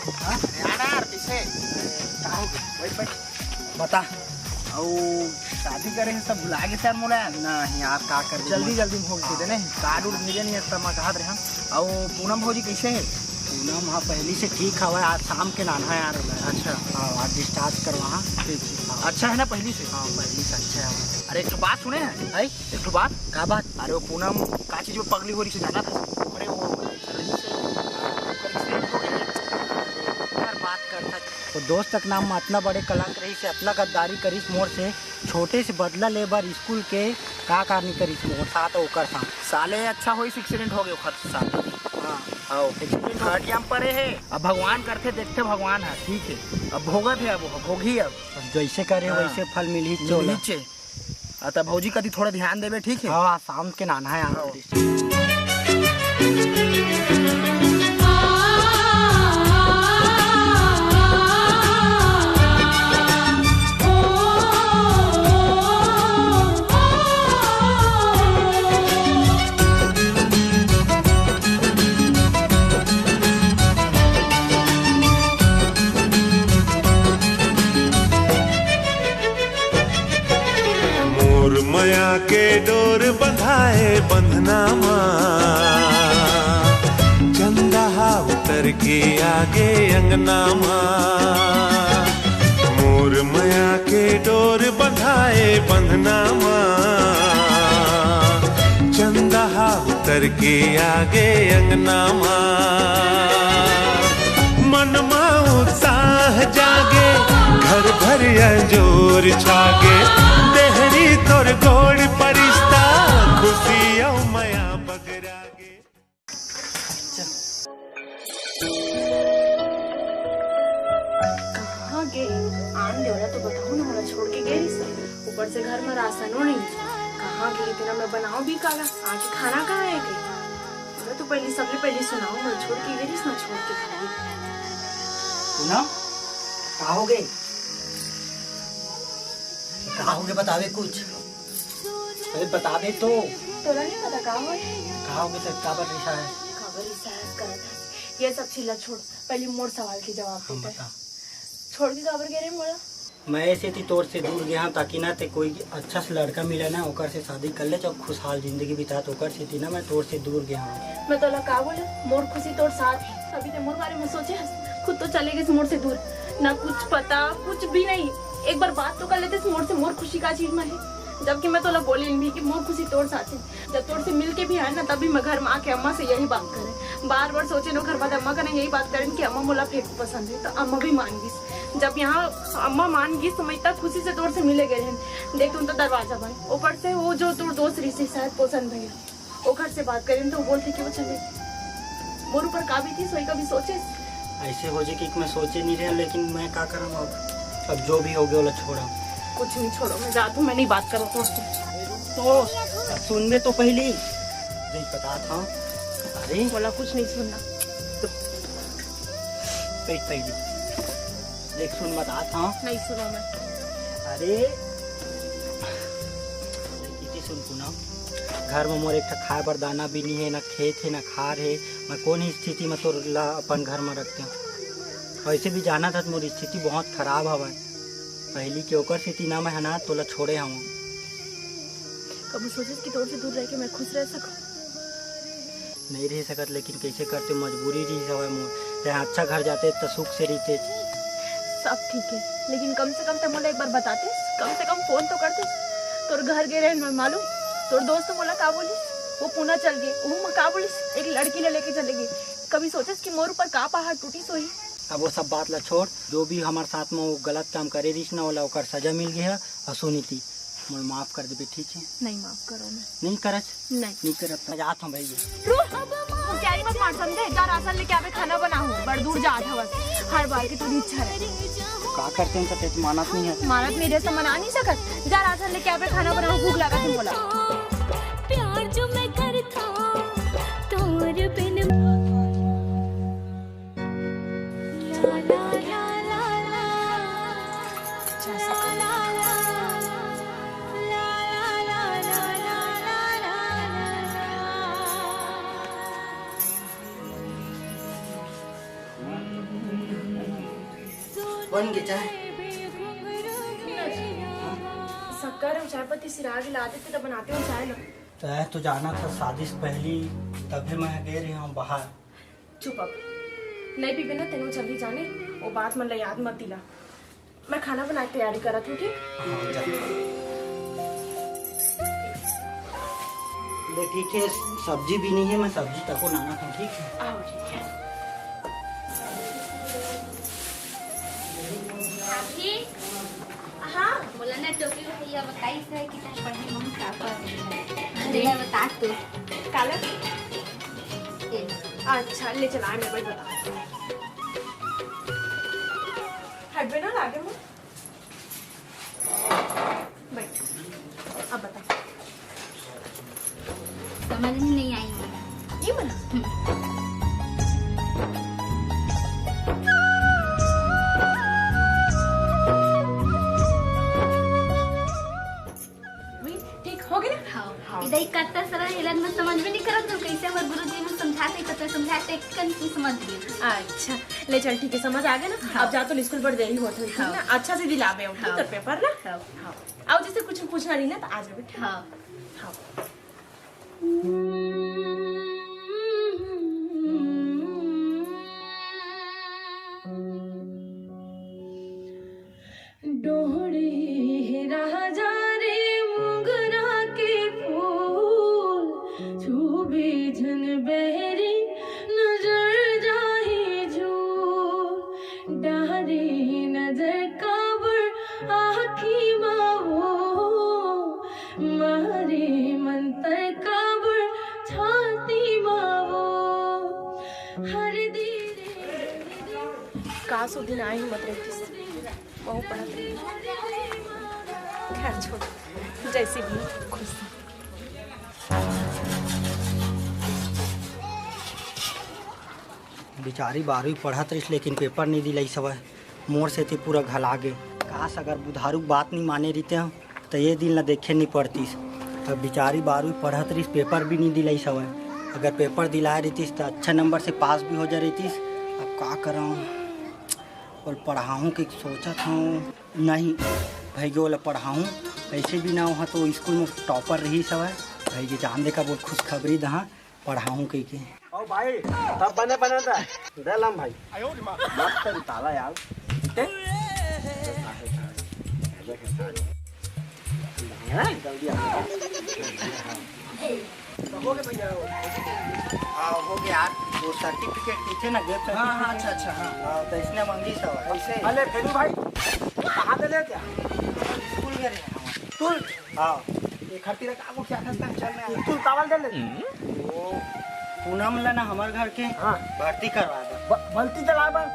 आना यार पीछे बैठ बैठ बता और शादी करे हैं सब बुला के सर मोला नहीं यार का कर जल्दी जल्दी भोग दे देने कार्ड उड़ मिले नहीं तब मैं कहत रहा और पूनम भौजी कैसे है पूनम हाँ पहली से ठीक हवा आज शाम के लाना है यार। अच्छा हाँ आज डिस्चार्ज करवा। ठीक अच्छा है ना पहली से हाँ पहली से अच्छा है। अरे एक बात सुने हैं एक बात का बात? अरे वो पूनम का चीज में पगली हो रही से जाना था अरे वो बात करता वो दोस्त तक नाम इतना बड़े कलंक रही से इतना गद्दारी करीस मोर से छोटे से बदला ले बार स्कूल के का कारनी करीस मोर साथ ओकर साथ साले अच्छा होई एक्सीडेंट हो गया खत साले हाँ एक्सीडेंट घाटिया में पड़े है अब भगवान करते देखते भगवान है ठीक है अब भोगत है अब भोगी अब जैसे करे वैसे फल मिल ही चो नीचे तब भौजी कभी थोड़ा ध्यान देवे ठीक है हाँ शाम के नाना है यार। माया के डोर बंधाए बंधना माँ चंदा उतर के आगे अंगना माँ मोर माया के डोर बंधाए बंधना माँ चंदा उतर के आगे अंगना माँ मन माँ उत्साह जागे घर भर जोर छागे देहरी तोर गोड़ परिश्ता खुशी औ माया बगरागे। कहाँ गए आन देवला तो बताओ ना मोला छोड़ के गए सब ऊपर से घर में राशनो नहीं कहाँ गई इतना मैं बनाऊं भी काला आज खाना कहाँ है गई मैं तो पहले सबसे पहले सुनाओ मैं छोड़ के गई ना छोड़ के भागी सुना कहाँ हो गए बतावे कुछ अरे बता दे तो तोला नहीं पता कहाँ हो कहाँ हो गए काबर रिसायस करत है ये सब चिल्ला छोड़ पहले मोर सवाल के जवाब हम दे बता छोड़ के काबर गए रे मोला मैं ऐसे थी तोर से दूर गया ताकि ना ते कोई अच्छा से लड़का मिला ना ओकर से शादी कर ले जब खुशहाल जिंदगी बिता तो ओकर से थी ना मैं तोर से दूर गया हूँ मैं तोला का बोले मोर खुशी तोर साथ है अभी तो मोर बारे में सोचे खुद तो चले गए मोर से दूर ना कुछ पता कुछ भी नहीं एक बार बात तो कर लेते मोर से मोर खुशी का चीज में है जबकि मैं तोला बोली भी कि मोर खुशी तोर साथ है जब तोर से मिल के भी आए ना तभी मैं घर में आके अम्मा से यही बात करे बार बार सोचे नो घर बाद अम्मा का यही बात करें कि अम्मा मोला फेंक पसंद है तो अम्मा भी मान गई जब यहाँ अम्मा मान गई तो मैं इतना खुशी से तोर से मिले गए हैं देख तुम तो दरवाजा बंद ऊपर से वो जो तोर दोस्त ऋषि शायद पसंद भैया वो घर से बात करें तो वो बोलते कि वो चले मोर ऊपर का भी थी सोई कभी सोचे ऐसे हो जाए कि मैं सोचे नहीं रहा लेकिन मैं क्या करूँ अब जो भी हो गया वो छोड़ा कुछ नहीं छोड़ो मैं जाती हूँ मैं नहीं बात करूँ तो सुनने तो पहले नहीं पता था अरे बोला कुछ नहीं सुनना तो पहले देख सुन बता था नहीं सुना मैं अरे सुन पुना घर में मोर एक खाए पर दाना भी नहीं है ना खेत है ना खार है मैं कौन ही स्थिति में तो ला अपन घर में रखते हैं वैसे भी जाना था मोरी स्थिति बहुत खराब हवा पहली के ओकर स्थिति ना मैं है ना तोला छोड़े हम कभी सोचे कि तोर से दूर रह के मैं खुश रह सकूं नहीं रह सकत लेकिन कैसे करते मजबूरी रही हवा मोर चाहे अच्छा घर जाते तो सुख से रहते सब ठीक है लेकिन कम से कम तो मोला एक बार बताते कम से कम फोन तो करते तोर घर गए रहे मालूम तोर दोस्त मोला का बोली वो पुणे चल गए वो का बोली एक लड़की ले लेके चले गए कभी सोचस कि मोर ऊपर का पहाड़ टूटी सोई अब वो सब बात ला छोड़ जो भी हमारे साथ में वो गलत काम करे रही ना वाला ओकर सजा मिल गया और सुनी थी मोर माफ कर देबे ठीक है नहीं माफ करो मैं नहीं करत नहीं करत मैं जात हूं भाई क्या मत मार समझे जा राशन लेके आवे खाना बनाऊं बड़ दूर जात हवस हर बार की तोरी इच्छा है का करते हैं तो मानत नहीं है मानत मेरे से मना नहीं सकत जा राशन लेके आवे खाना बनाऊं भूख लगा तुम बोला प्यार जो मैं करता तोर बिन बन के चाय शक्कर और चाय पत्ती सिरा के ला देते तो बनाते हो चाय ना। चाय तो जाना था शादी से पहली, तभी मैं गए रही हूँ बाहर। चुप अब, नहीं पीबे ना तेनों जल्दी जाने, वो बात मन ला याद मत दिला। मैं खाना बनाने की तैयारी करत हूँ। ठीक ठीक है, सब्जी भी नहीं है, मैं सब्जी तक को लाना था। ठीक है आओ। ठीक है हाँ बोला ना टोपी भैया बताई है कि तक पढ़ने मम्मी का पर अरे बता तू काला अच्छा ले चला मैं भाई बता हटबे ना लागे मुझे भाई अब बता समझ में नहीं आई ये बना इधर करता सर हेलन में समझ में नहीं करत तो कैसे हमारे गुरुजी ने समझाते कन की समझ लिया। अच्छा ले चल ठीक है समझ आ गया ना। अब जा तो स्कूल पर देरी होता है ठीक ना, अच्छा से दिलावे उठा तो पेपर ना। हां आओ जैसे कुछ पूछना नहीं ना तो आ जाओ बेटा। हां हां डोहड़ी राजा रे मुगरा के फूल छूबे झन बहरी नजर जाही झूल डारे नजर काबर आखी मावो मारे मंतर काबर छाती मावो हर धीरे कासो दिन आई मत रहती बहुत पढ़त रही। खैर छोड़ जैसी भी खुश। बेचारी 12वीं पढ़त रही लेकिन पेपर नहीं दिलाई सब मोर से थी पूरा घला गे। काश अगर बुधारू बात नहीं माने रहते हैं तो ये दिन न देखे नहीं पड़ती। अब बेचारी 12वीं पढ़त रही पेपर भी नहीं दिलाई सब। अगर पेपर दिलाए रहती तो अच्छा नंबर से पास भी हो जा रही। अब क्या कराऊँ और पढ़ाऊँ कि सोचत हूँ नहीं भाई के वाला पढ़ाऊँ ऐसे भी ना हो तो स्कूल में टॉपर रही सब भाई के जान दे का बहुत खुशखबरी दहा पढ़ाऊँ कह के। ओ भाई तब बने बने था दलम भाई मत ताला यार जल्दी हो गया भैया। हाँ हो गया यार वो सर्टिफिकेट पीछे ना गेट। हाँ हाँ अच्छा अच्छा हाँ तो इसने मंगी सब ऐसे। अरे फेरू भाई कहाँ दे ले क्या स्कूल गए तू हाँ ये खर्ची रखा वो क्या करता है चल मैं तू चावल दे ले वो पूनम ला ना हमारे घर के हाँ भर्ती करवा दो भर्ती चला बन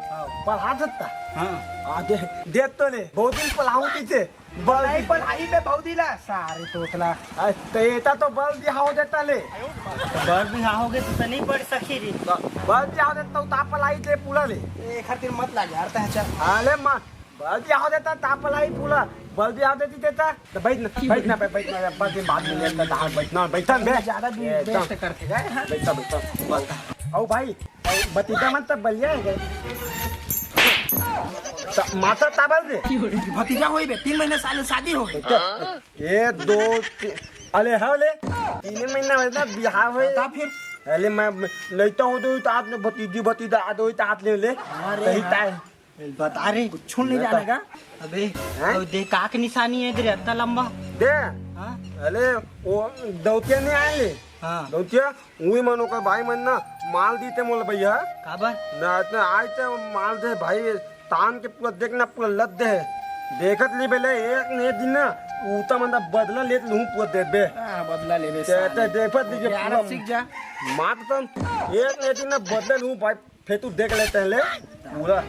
पढ़ा सकता हाँ दे तो ले बहुत दिन पढ़ाऊँ पीछे बल्दी पढ़ाई में बहुत दिला सारे तोतला तेता तो बल बिहा हो जाता ले बल बिहा हो गए तो नहीं पढ़ सकी रे बल बिहा हो जाता ता पढ़ाई दे पूरा ले एक खातिर मत लग यार ता चल हाले मां बल बिहा हो जाता ता पढ़ाई पूरा बल बिहा देती देता तो बैठ ना बाद में लेता ता बैठना बैठन बे ज्यादा वेस्ट करके गए बैठा ओ भाई बतीजा मत तब बलिया है माता ताबल दे भतीजा होई बे 3 महीने साल शादी हो गई ये 2 अले हले 3 महीना हो ना बिहार हुए ता फिर अले मैं लेता हूं तो आप ने भतीजा आदो तात ले ले सही ताई बता रे कुछ नहीं जानेगा अबे तो दे का के निशानी है इधर इतना लंबा दे हां अले वो दौतिया नहीं आए हां दौतिया उही मनो का भाई मन ना माल दीते मोल भैया काबर ना आज तो माल दे भाई तान के पूरा देखना पूरा लद दे देखत ली बेले एक ने दिन ना उता मंदा बदला ले लूं पूरा दे बे हां बदला लेबे ते देखत ली के पूरा सीख जा मात तन एक ने दिन ना बदला लूं भाई फिर तू देख ले पहले पूरा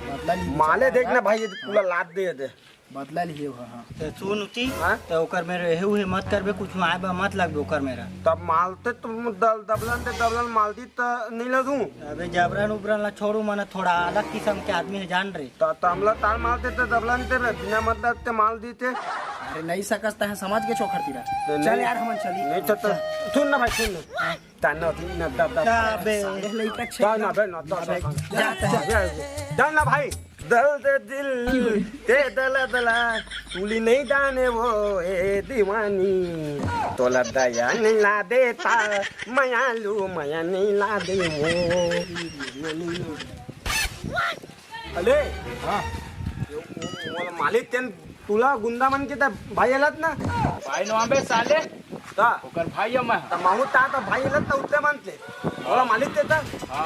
बदला माले देखना भाई पूरा लाद दे बदला लिए हां तो सुन उती तो ओकर में रहे हुए मत करबे कुछ आए बा मत लगबे ओकर मेरा तब मालते तुम दबलन मालती त नहीं लगूं अबे जबरन उबरन ला छोड़ू माने थोड़ा अलग किस्म के आदमी है जान रे त तमला ताल मालते त दबलन ते बिना मतलब ते माल दीते अरे नहीं सकता है समाज के चौखट तीरा चल यार हम चली नहीं तो सुन ना भाई सुन ताना तीन दब बे लइका छे ना बे ना जाना भाई दर्द दिल ते दला दला तुली नहीं जाने वो ए दीवानी तोला दया नहीं ला देता मायालू माया नहीं ला दे वो अले हाँ मालिक तेन तुला गुंदा मन के भाई आलात ना भाई नवाबे साले ता ओकर भाई मैं मामू ता भाई आलात ना उतने मानते बोला मालिक तेता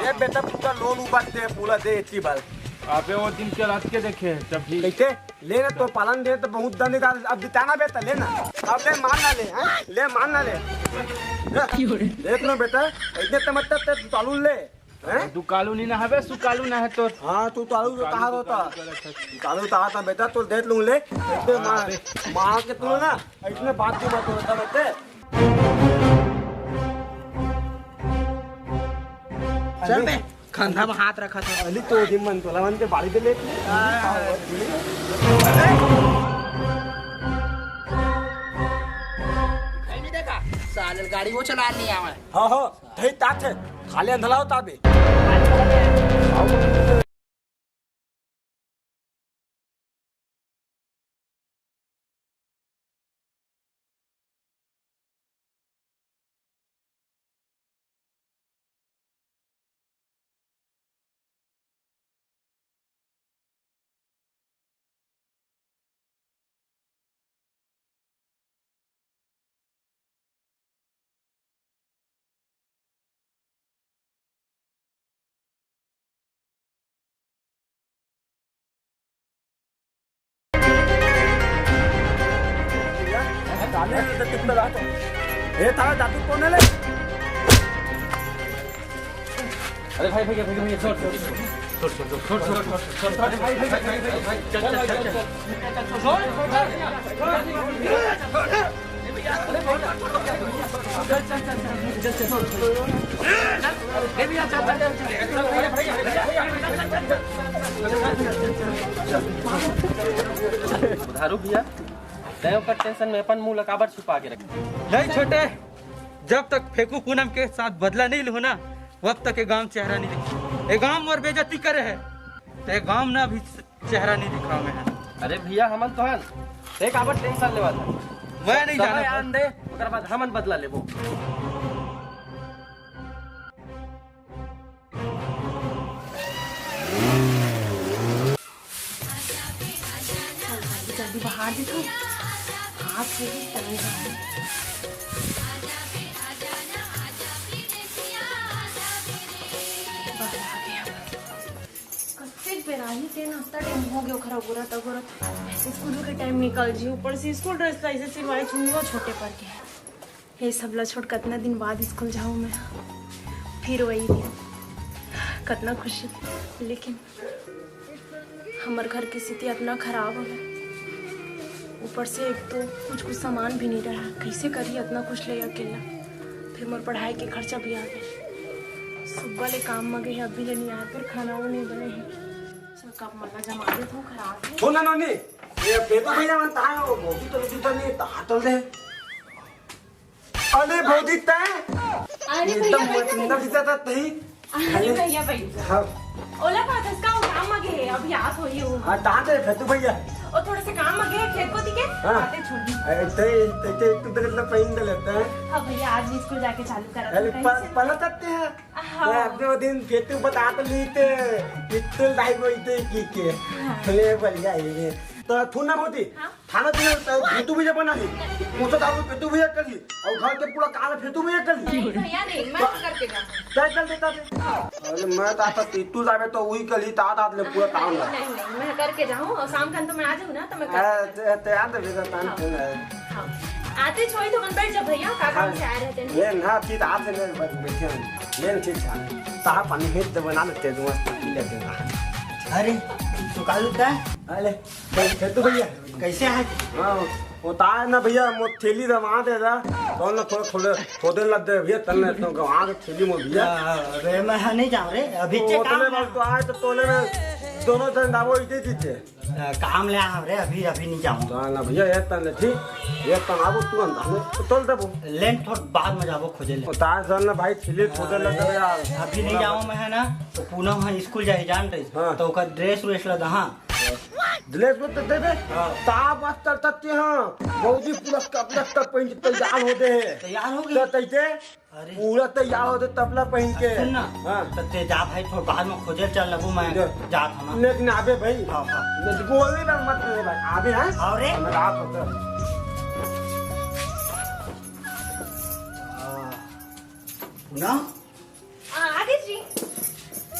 ये बेटा पूरा लोन उबाते पूरा दे इतनी बार आपे वो दिन के रात के देखे जब भी देखे लेना तो पालन दे तो बहुत दंड का अब बिताना बेटा लेना अब ले मान ना ले हाँ ले मान ना ले देख लो बेटा इतने टमाटर ते चालू ले तू कालू नहीं ना है सुकालू ना है तो हाँ तू चालू तो कहा होता चालू कहा था बेटा तू देख लूँ ले इतने मार के तू ना इतने बात की बात होता बेटे चल बे कंधा में हाथ रखा था अली तो दिन मन तोला मन के बाड़ी पे ले देखा साले गाड़ी वो चला लिया मैं हाँ हाँ धई तात है खाली अंधला होता बे हे थारा जादू कौन है ले अरे भाई भैया भैया भैया छोड़ छोड़ छोड़ छोड़ छोड़ छोड़ छोड़ अरे भाई भाई भाई चल चल चल उधारू भैया तय का टेंशन में अपन मुंह लगाबर छुपा के रख नहीं छोटे जब तक फेंकू पूनम के साथ बदला नहीं लूँ ना वक्त तक ये गांव चेहरा नहीं दिखा ये गांव और बेइज्जती करे है तो ये गांव ना भी चेहरा नहीं दिखा मैं अरे भैया हमन तो हन एक आबर टेंशन लेवा था मैं नहीं जाना यान दे ओकर बाद हमन बदला लेबो जल्दी बाहर देखो हाथ से ही तंग है बेराही से हफ्ता टाइम हो गया खराब हो रहा था गोरत स्कूल के टाइम निकल जी ऊपर से स्कूल ड्रेस ऐसे सिलवाई चुनियो छोटे पर के ये सब ला छोड़ कितना दिन बाद स्कूल जाऊँ मैं फिर वही दिन कितना खुशी लेकिन हमारे घर की स्थिति इतना खराब हो गई ऊपर से एक तो कुछ सामान भी नहीं रहा कैसे करिए इतना कुछ ले अकेला फिर मोर पढ़ाई के खर्चा भी आ गए सुबह ले काम में गए अभी ले नहीं आया फिर खाना वो नहीं बने हैं सब कब मना जमा दे तो खराब है सुन ना नोनी ये पेपर भैया मन ताए वो बहुत तो लिखता नहीं तातल दे अरे बहुत इतना अरे एकदम मत दिखता था तही अरे भैया भाई हां ओला पास का काम में गए अभी आज होई हो हां ताते फेतु भैया और थोड़े से काम में गए खेत को दिखे आते छोड़ दी ते तू तो कितना पेन दे लेता है हां भैया आज भी स्कूल जाके चालू करा अरे पलटते हैं मैं अपने वो दिन फेतु बता तो लीते कितने लाइव होते की ले बढ़िया ये तो थुना होती थाना दिन फेतु भैया बना ली मुझे दारू फेतु भैया कर ली और घर के पूरा काला फेतु भैया कर ली भैया नहीं मैं करके जा क्या कर देता अरे मैं तो आता तू जावे तो वही कर ली तात ले पूरा काम ला नहीं नहीं मैं करके जाऊं और शाम का तो मैं आ जाऊं ना तो मैं कर तैयार तो बेटा तान आते छोई तो बैठ जा भैया का काम से आए रहते हैं ले ना ठीक हाथ से ले बैठे ले ठीक था सारा पानी हेड तो बना लेते हैं मस्त पी लेते हैं अरे तो कालू का अरे फेतु भैया कैसे है हां वो तार ना भैया मो थैली दवा दे दा तो ना थोड़े लग दे भैया तन्ने तो वहां के थैली में भैया अरे मैं नहीं जाऊं रे अभी तो आए तो तोले में दोनों जन दावो इते दीते काम ले हम रे अभी अभी नहीं जाऊँ ना भैया ये तन ठीक ये तन आबो तू अंदर तोल देबो लेन थोड़ा बाद में जाबो खोजे ले तार सर ने भाई छिले खोदे लगे यार अभी नहीं जाऊँ मैं है ना तो पुनः वहाँ स्कूल जाए जान रही तो का ड्रेस व्रेस लगा हाँ ड्रेस में तो दे दे ताप अस्तर तत्ते हां बहुजी पूरा कपड़ा तक पहन के तैयार हो दे तैयार हो गए तैते पूरा तैयार हो दे तबला पहन के सुन ना हां तो ते जा भाई थोड़ा बाद में खोजे चल लगू मैं जात हम लेकिन आबे भाई हां हां बोले ना मत रे भाई आबे हैं और रे मैं रात होता ना आगे जी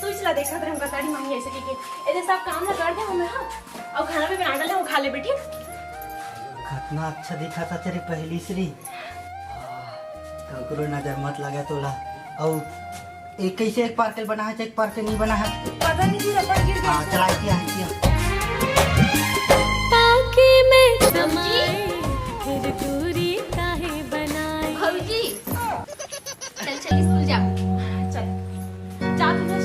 तू इसला देखा तेरे हमका साड़ी मांगी ऐसे के एदे सब काम ना कर दे हमें हां और खाना भी बना डाले वो खा ले बेटी कितना अच्छा दिखा था तेरी पहली श्री ककरो नजर मत लगे तोला और एक कैसे एक पार्कल बना है एक पार्कल नहीं बना है पता नहीं जी रबड़ गिर गया हां चला किया ताकि मैं समाए फिर दूरी काहे बनाए भौजी चल चल स्कूल जा चल जा तू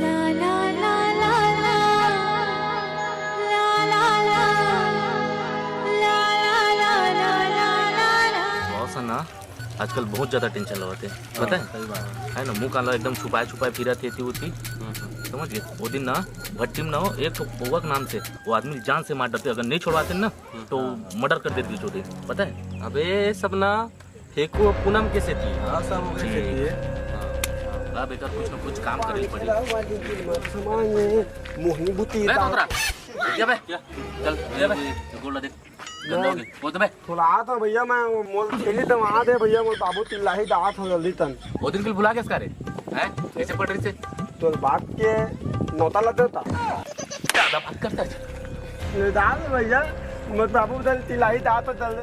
ला ला ला ला ला ला ला ला ला ला ला ला बहुत ना आजकल बहुत ज्यादा टेंशन लगाते हैं पता है ना मुंह काला एकदम छुपाए छुपाए फिरा थे होती समझ गए वो दिन ना भट्टी में ना हो एक तो पौवा के नाम से वो आदमी जान से मार डालते अगर नहीं छोड़वाते ना तो मर्डर कर देती छोटे पता है अबे सब ना फेंको पूनम कैसे थी हाँ सब कैसे थी बेकार कुछ ना कुछ काम करनी पड़ेगी मोहनी बुती चल गोला देख गंदा हो गई वो तो थोड़ा था भैया मैं मोल खेली तो वहां दे भैया मोल बाबू तिल्लाही दात हो जल्दी तन वो दिन के भुला के इसका रे हैं कैसे पड़ रही से तो बात के नौता लग देता ज्यादा बात करता है दाद भैया मोल बाबू दल तिल्लाही दात चल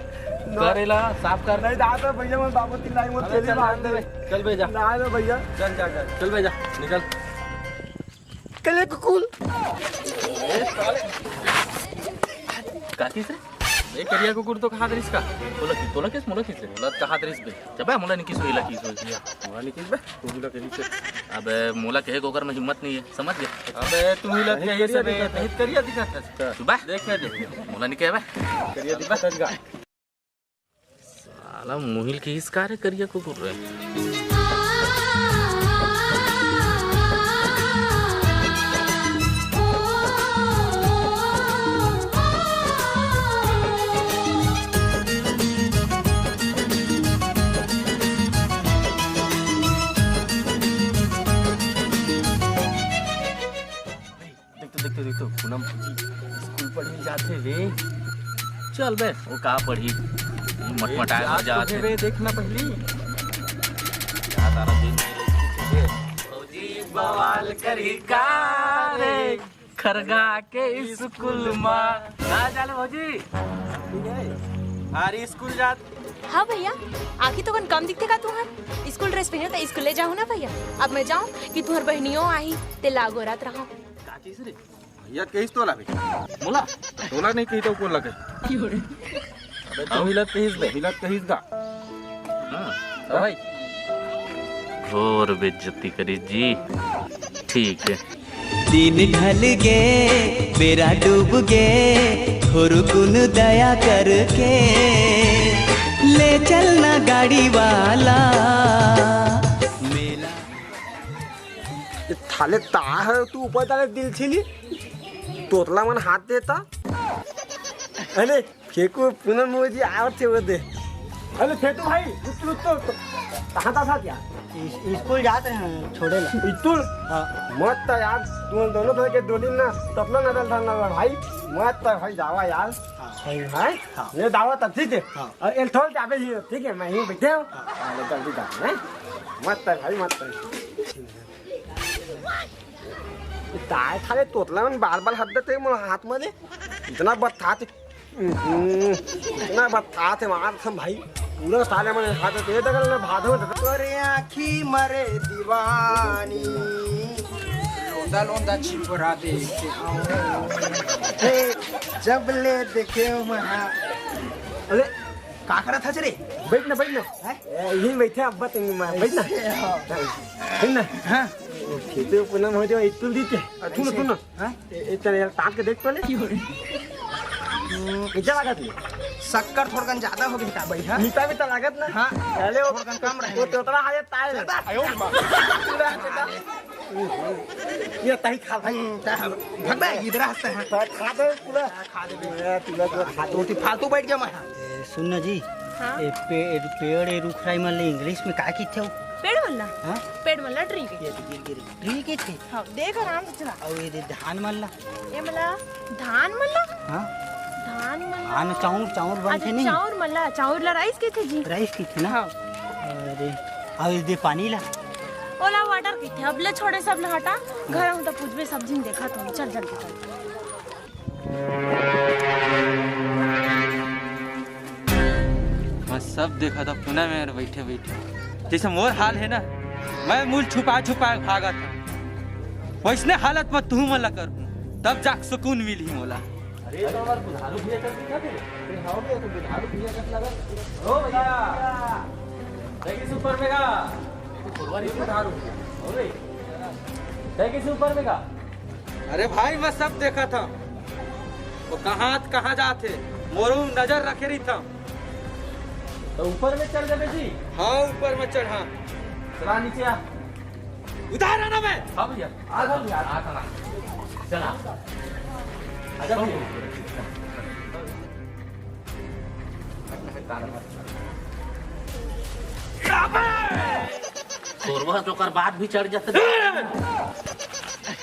करेला साफ कर नहीं दात भैया मोल बाबू तिल्लाही मोल खेली मार दे चल भेजा ना भैया चल जा चल भेजा निकल कले कुकुल काकी से ये करिया कुकुर तो कहा दरिस का तोला किस मोला किस मोला कहा दरिस बे जबा मोला नहीं किस होइला किस होइला मोला नहीं किस बे कुकुर कहीं से अबे मोला कहे गोकर में हिम्मत नहीं है समझ गए अबे तू ही लग ये सब नहीं करिया दिखाता है सुबह देख मोला नहीं कहे बे करिया दिखाता है साला मुहिल के इस कार्य करिया कुकुर रे देखो पूनम स्कूल पढ़ने जाते वे चल बे वो कहा पढ़ी मटमटाया जाते वे देखना पहली तारा दिन फौजी बवाल करी का रे खरगा के स्कूल में कहाँ जाले फौजी अरे स्कूल जात हाँ भैया आखिर तो कम दिखते का तुहर स्कूल ड्रेस पहने तो स्कूल ले जाओ ना भैया अब मैं जाऊँ कि तुहर बहनियों आई ते लागो रात रहो भैया कहीं तोला भी मोला तोला नहीं कहीं तो कौन लगे अबे तो हिलत कहीं का हां भाई घोर बेइज्जती करी जी ठीक है दिन ढल गे बेरा डूब गे थोर गुन दया करके ले चलना गाड़ी वाला मेला थाले ता है तू ऊपर ताले दिल छिली तोतला मन हाथ देता अरे फेंको पुनः मोजी आवत से दे अरे फेंको भाई रुक तो कहां था क्या स्कूल जाते हैं छोड़े ला स्कूल मत तो यार तुम दोनों तरह के दो दिन ना तपला ना डल था भाई मत तो भाई जावा यार है ये दावा तब ठीक है और एक थोड़ा जावे ही ठीक है मैं ही बैठे हूं अरे जल्दी जा हैं मत तो भाई मत ताय थाले तोतला मन बार हात देते मला हात मध्ये इतना बत्ता थे मार थम भाई पूरा साले मन हात ते दगल ना भादो तोरे आखी मरे दीवानी लोंदा छिपरा देखे हे जब ले देखे वहां अरे का करा था रे बैठ ना यही बैठे अब बैठ ना हां खेते पूनम हो जाए स्कूल दी के सुनो सुनो हां चल यार ताक के देख पहले इतना लागत शक्कर थोड़ा ज्यादा हो गया भाई। हाँ मीठा भी तो लागत ना। हाँ पहले वो कम रहे वो तोतरा आ जाता है आयो ये तही खा भाई भग बे इधर हंसते हैं खा दे पूरा खा दे पूरा खा दे फालतू बैठ जा मैं। सुन ना जी पेड़ रुख रहा है इंग्लिश में का की थे पेड़ मल्ला। हां पेड़ मल्ला ट्री के ट्री के थे। हाँ देख आराम से चला। और ये धान मल्ला ये मल्ला धान मल्ला। हां धान मल्ला धान चाउर बनते नहीं। चाउर मल्ला चाउर ला राइस के थे जी। राइस की थे ना। हाँ अरे और ये पानी ला ओला वाटर की थे। अब ले छोड़े सब ना हटा घर हूं तो पूछबे सब्जी में देखा तुम चल जल्दी चल। मैं सब देखा था पुणे में बैठे बैठे जैसे मोर हाल है ना मैं मूल छुपा छुपा भागा था वैसने हालत में तू मला कर तब जाक सुकून मिली मोला। अरे तो हमार बुधारू भैया चल दिखा दे फिर हाउ के तो बुधारू भैया कस लगा ओ भैया देखी सुपर में का फुलवारी बुधारू ओए देखी सुपर में का। अरे भाई मैं सब देखा था वो कहाँ जाते मोरू नजर रखे रही था तो ऊपर में चढ़ जाबे जी। हाँ ऊपर में चढ़ा चला नीचे आ उधर आना मैं। हाँ भैया आ जा भैया आ चला चला आजा भैया खोरवा तो कर बाद भी चढ़ जाते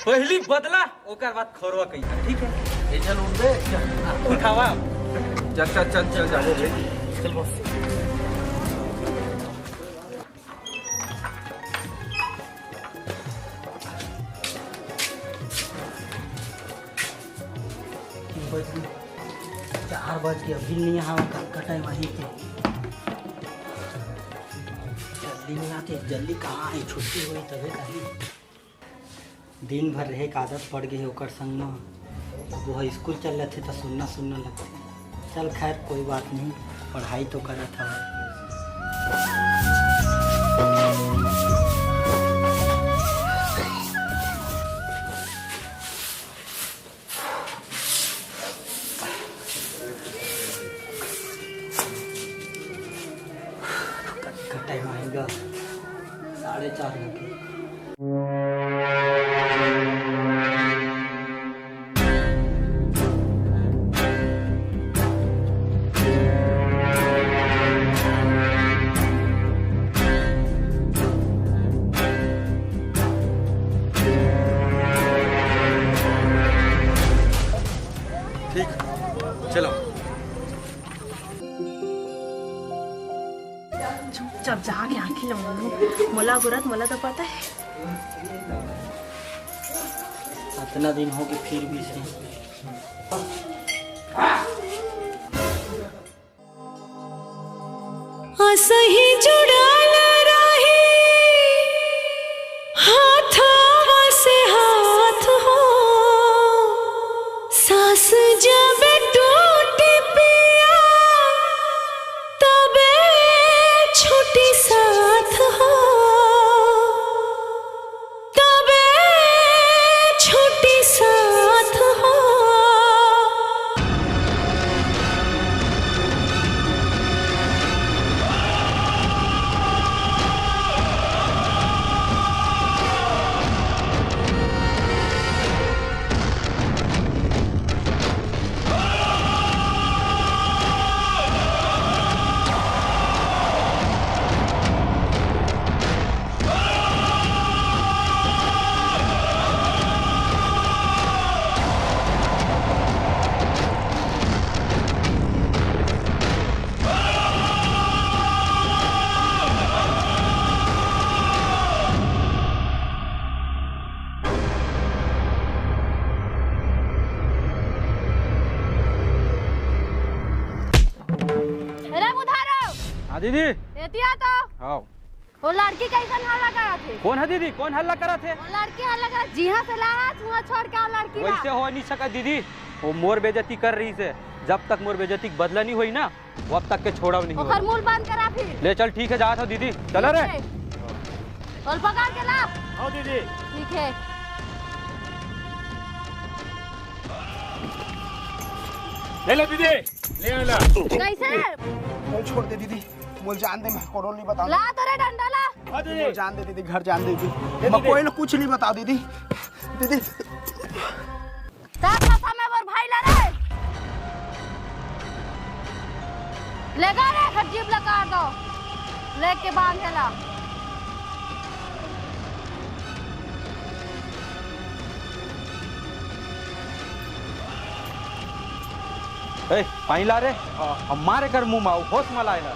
पहली बदला ओकर बाद खोरवा कही ठीक है। ये चल उठ बे उठावा चल चल चल जाओ चल बस। चार बज के अभी नहीं यहाँ का टाइम वहीं पे जल्दी नहीं आते। जल्दी कहाँ है छुट्टी हुई तभी कहीं दिन भर रहे का आदत पड़ गई ओकर संग में। वो स्कूल चल रहे थे तो सुनना लगते। चल खैर कोई बात नहीं पढ़ाई तो करा था। टाइम आएगा 4:30 बजे। ठीक चलो जब जाके आंखें लगा मोला गुरत मोला तो पता है। इतना दिन हो गए फिर भी से सही जुड़ाल रही हाथवा से हाथ हो सास जब टूट पिया तबे छुट्टी साथ हो तबे छुट्टी साथ हो। हाँ दीदी एतिया तो आओ वो लड़की कैसन हल्ला करा थे। कौन है दीदी कौन हल्ला करा थे। वो लड़की हल्ला करा जिहा से लाया वहाँ छोड़ के लड़की वैसे हो नहीं सका दीदी वो मोर बेइज्जती कर रही से जब तक मोर बेइज्जती बदला नहीं हुई ना वो अब तक के छोड़ा नहीं ओकर मुंह बंद करा फिर ले चल ठीक है जा था दीदी चलो रे और पकड़ के ला। आओ दीदी ठीक है। ले लो दीदी, ले ला। कैसे? छोड़ दे दीदी, मुझे जान दे, मैं करोड़ नहीं बताऊँ। ला तो रे डंडा ला। हाँ दीदी। जान दे दीदी, घर जान दे दीदी। मैं कोई कुछ नहीं बताओ दीदी। दीदी। और भाई ला रे। लेगा रे खजीब लगा दो। लेके बांध ला। ए पानी ला रे। हमारे घर मुंह माओ होश में लाए ना।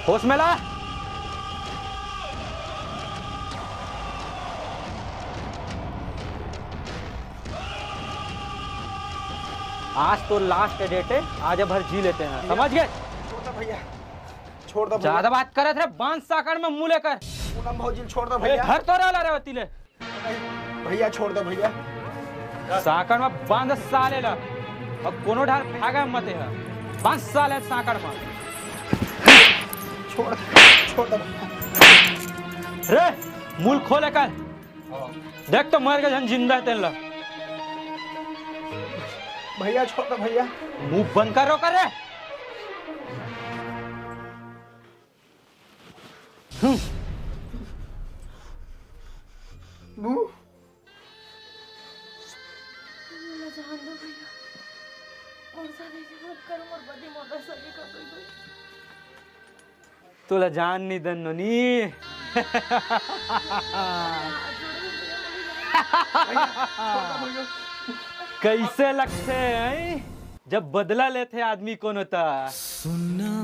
होश में ला। आज तो लास्ट डेट है, आज भर जी लेते हैं, समझ गए? छोड़ दो भैया, छोड़ दो। ज्यादा बात करे थे, बांध साकड़ में मुंह लेकर। पूनम भौजी छोड़ दो भैया। घर तो ला रे ले। भैया छोड़ दो भैया। साकड़ में बांध साले ला। अब कोनो ढार भागा मत है। बांध साले साकड़ में। छोड़ दो। रे मुंह खोले कर। देख तो मर गए जिंदा तेन ला। भैया छोड़ दो भैया। मुंह बंद कर रो करे। तुला जान नहीं दन्नो नी। कैसे लगते हैं जब बदला लेते आदमी कौन होता।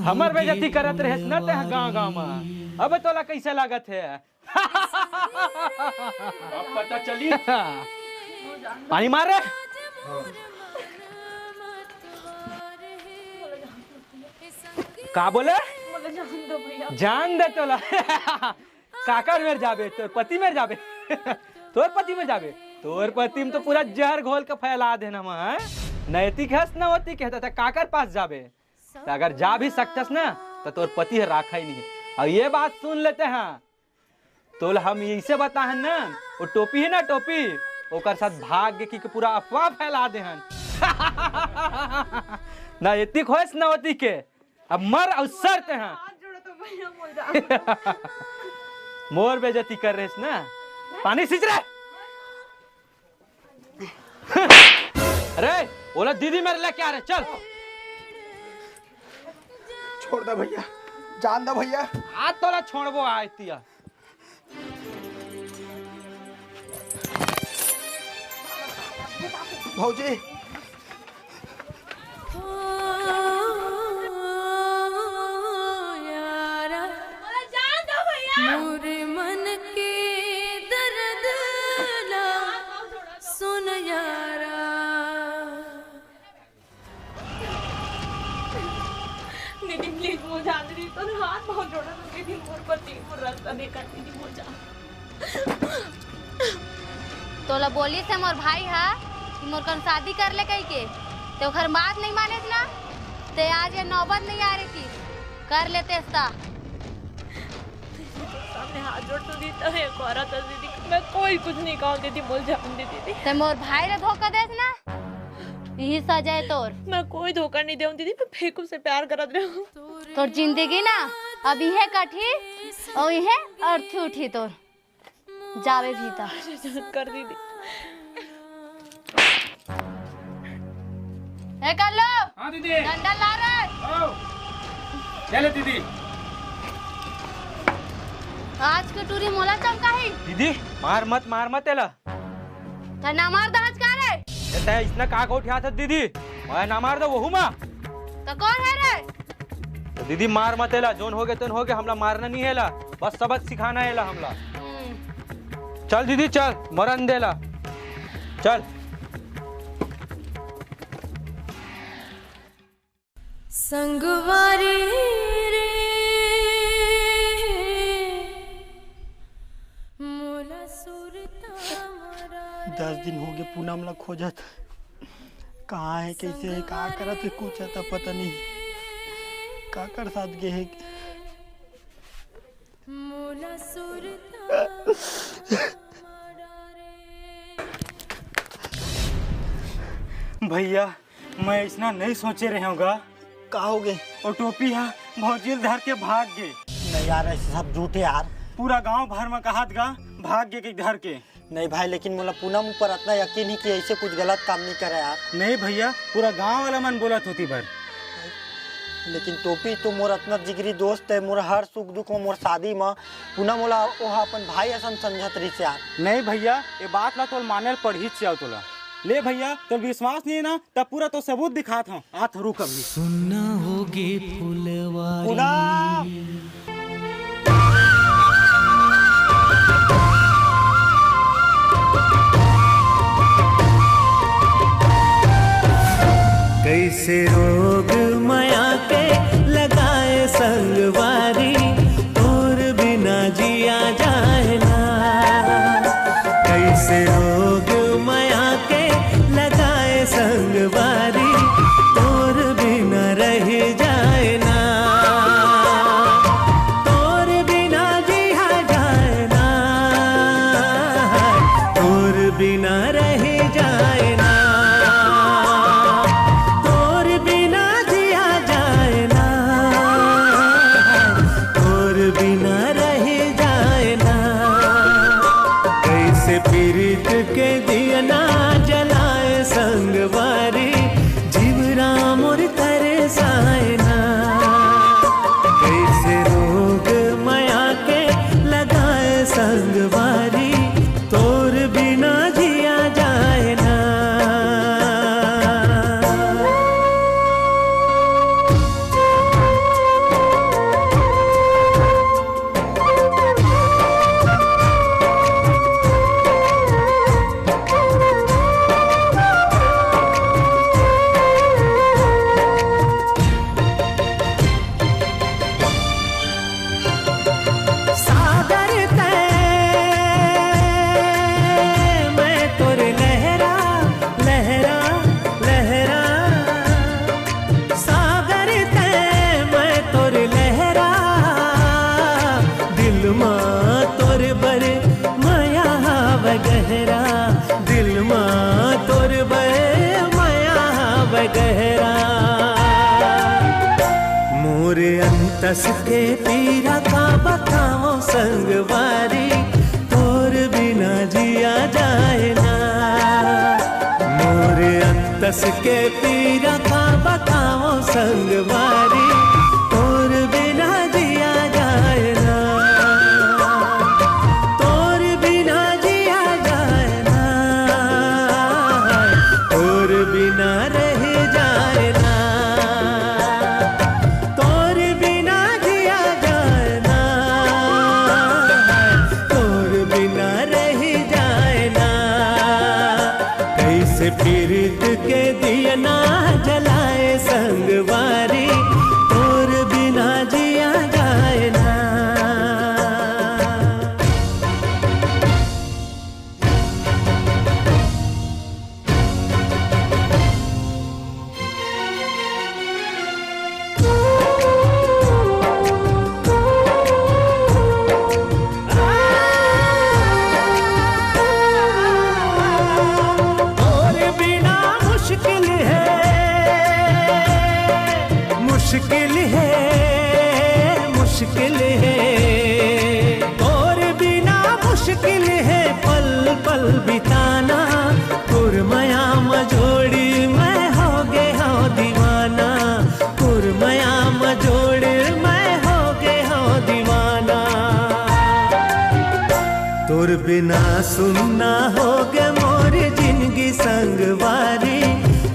हमर बेइज्जती करत रहे न ते गांव में। अब तोला कैसे लागत है? अब पता चली। पानी मारे। का बोले? जान दे तोला। काकर में जाबे, तोर पति में जाबे। तोर पति में जाबे। तोर पति में तो पूरा जहर घोल के फैला देना मैं। नैतिक है न होती कहता था काकर पास जाबे। तो अगर जा भी सकतस ना तो तोर पति है राखा ही नहीं। और ये बात सुन लेते हैं तो हम इसे बता है ना, वो टोपी है ना टोपी, ओकर साथ भाग्य की पूरा अफवाह फैला दे हन। नैतिक हो न होती के अब मर अवसर ते हैं। मोर बेइज्जती कर रहे ना। पानी सींच रहे। अरे बोला दीदी मेरे लेके आ रहे, चल। छोड़ दो भैया, जान दो भैया। आज तोला छोड़बो आयतिया। भौजी मोरे मन के दर्द ला सुन यारा। दीदी प्लीज मुझे जान दीदी, तो हाथ बहुत जोड़ा तो दीदी मोर पर रास्ता देखा दीदी मुझे। तोला बोली से मोर भाई हा कि मोर कन शादी कर ले कही के तो घर बात नहीं माने ना। ते आज ये नौबत नहीं आ रही थी, कर लेते इसका। सामने हाथ जोड़ तो दी तो एक औरत है दीदी, मैं कोई कुछ नहीं कहूँ दीदी, बोल जाऊँ दीदी। ते मोर भाई रे धोखा देस ना, यही सजा है तोर। मैं कोई धोखा नहीं दूँ दीदी, मैं फेकू से प्यार करत रही हूँ। तोर जिंदगी ना अब यह कठी और यह अर्थी उठी तोर। जावे भीतर कर दीदी। ए कर लो। हाँ दीदी। डंडा ला रे। चले दीदी। आज के टूरी मोला चमका ही। दीदी मार मत एला। ते ना मार दहज का रे। ते इसने का को उठा था दीदी, मैं ना मार दो वहू मा। तो कौन है रे? तो दीदी मार मत एला, जोन हो गए हमला मारना नहीं हैला, बस सबक सिखाना हैला हमला। चल दीदी चल, मरन देला चल। संगवारी रे मोला सुरता 10 दिन हो गए पूनम ला खोजत। कहाँ है, कैसे है, का करत है, कुछ आता पता नहीं। का कर साथ गे है। भैया मैं इतना नहीं सोचे रहे होगा। कहोगे और टोपी है भौजील धर के भाग गए। नहीं यार ऐसे सब झूठे यार। पूरा गांव भर में कहत गा भाग गए के घर के। नहीं भाई लेकिन मोला पूनम ऊपर इतना यकीन ही कि ऐसे कुछ गलत काम नहीं करे यार। नहीं भैया पूरा गांव वाला मन बोलत होती भर। लेकिन टोपी तो मोर इतना जिगरी दोस्त है, मोर हर सुख दुख में मोर शादी में पुनः मोला ओहा अपन भाई असन समझत रही से यार। नहीं भैया ये बात ला तो माने पढ़ी चाहो तोला। ले भैया तो विश्वास नहीं है ना तब पूरा तो सबूत दिखात हूँ। आत रुक अभी सुनना होगी फुलवारी। कैसे रोग माया के लगाए संगवारी, और बिना जिया जाए ना। कैसे रोग माया के लगाए संगवारी, और बिना रह जाए ना। और बिना जिया जाए ना, और बिना रह जाए ना। पीरित के दिया ना जलाए संगवारी, जीवरा मोर करे सायना। कैसे रोग माया के लगाए संगवारी, तोर बिना जिया जाए ना। मोरे अंतस के पीरा का बताओ संगवारी, तोर बिना जिया जाए ना। मोरे अंतस के पीरा का बताओ संगवारी, तोर बिना जिया जाए ना। तोर बिना जिया जाए ना, तोर बिना रह जाए ना। पीरित के दिया ना जलाए संगवारी, और बिना जिया जाए ना। मुश्किल है और बिना मुश्किल है पल पल बिताना। कुरमया मजोड़ी मैं हो गे हो दीवाना, कुरमया मजोड़ी मैं हो गे हो दीवाना। तोर बिना सुनना हो गे मोर जिंदगी संगवारी,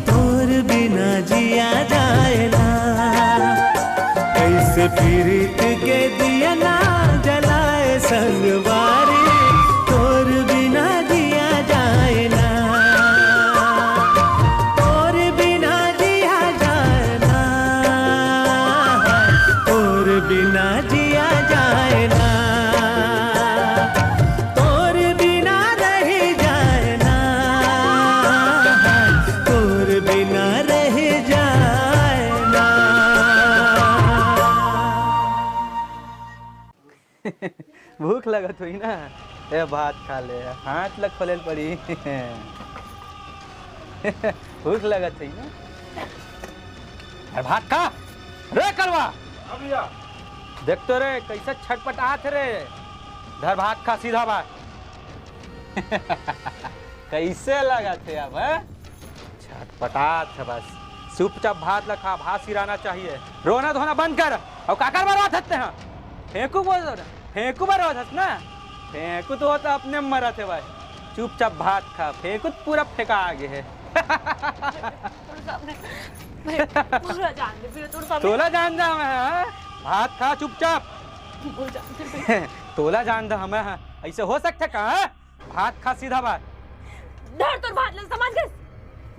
तोर बिना जिया जाए ना। कैसे पीरित के दिया ना जलाए संगवारी, तोर बिना जिया जाए ना। तोर बिना जिया जाए ना, तोर बिना जिया जाए ना। तोर बिना रह जाए ना, तोर बिना रह जाए ना। भूख लगत हुई ना, ए भात खा ले, हाथ लग खोले पड़ी। भूख लगत हुई ना, भात खा रे करवा। भैया देख तो रे कैसे छटपटात रे, धर भात खा सीधा बात। कैसे लगा थे अब छटपटात है बस, चुपचाप भात लखा, भात सिराना चाहिए, रोना धोना बंद कर। और काकर बर्बाद हत्ते हैं, फेंकू बोल दो, फेंकू बर्बाद हस ना, फेंकू तो होता अपने मरा थे भाई, चुपचाप भात खा, फेंकू पूरा फेंका आगे है। तोला जान दा मैं, भात खा चुपचाप। तोला जान दा हमें, ऐसे हो सकता कहा, भात खा सीधा बात। धर तोर भात ले समझ गए,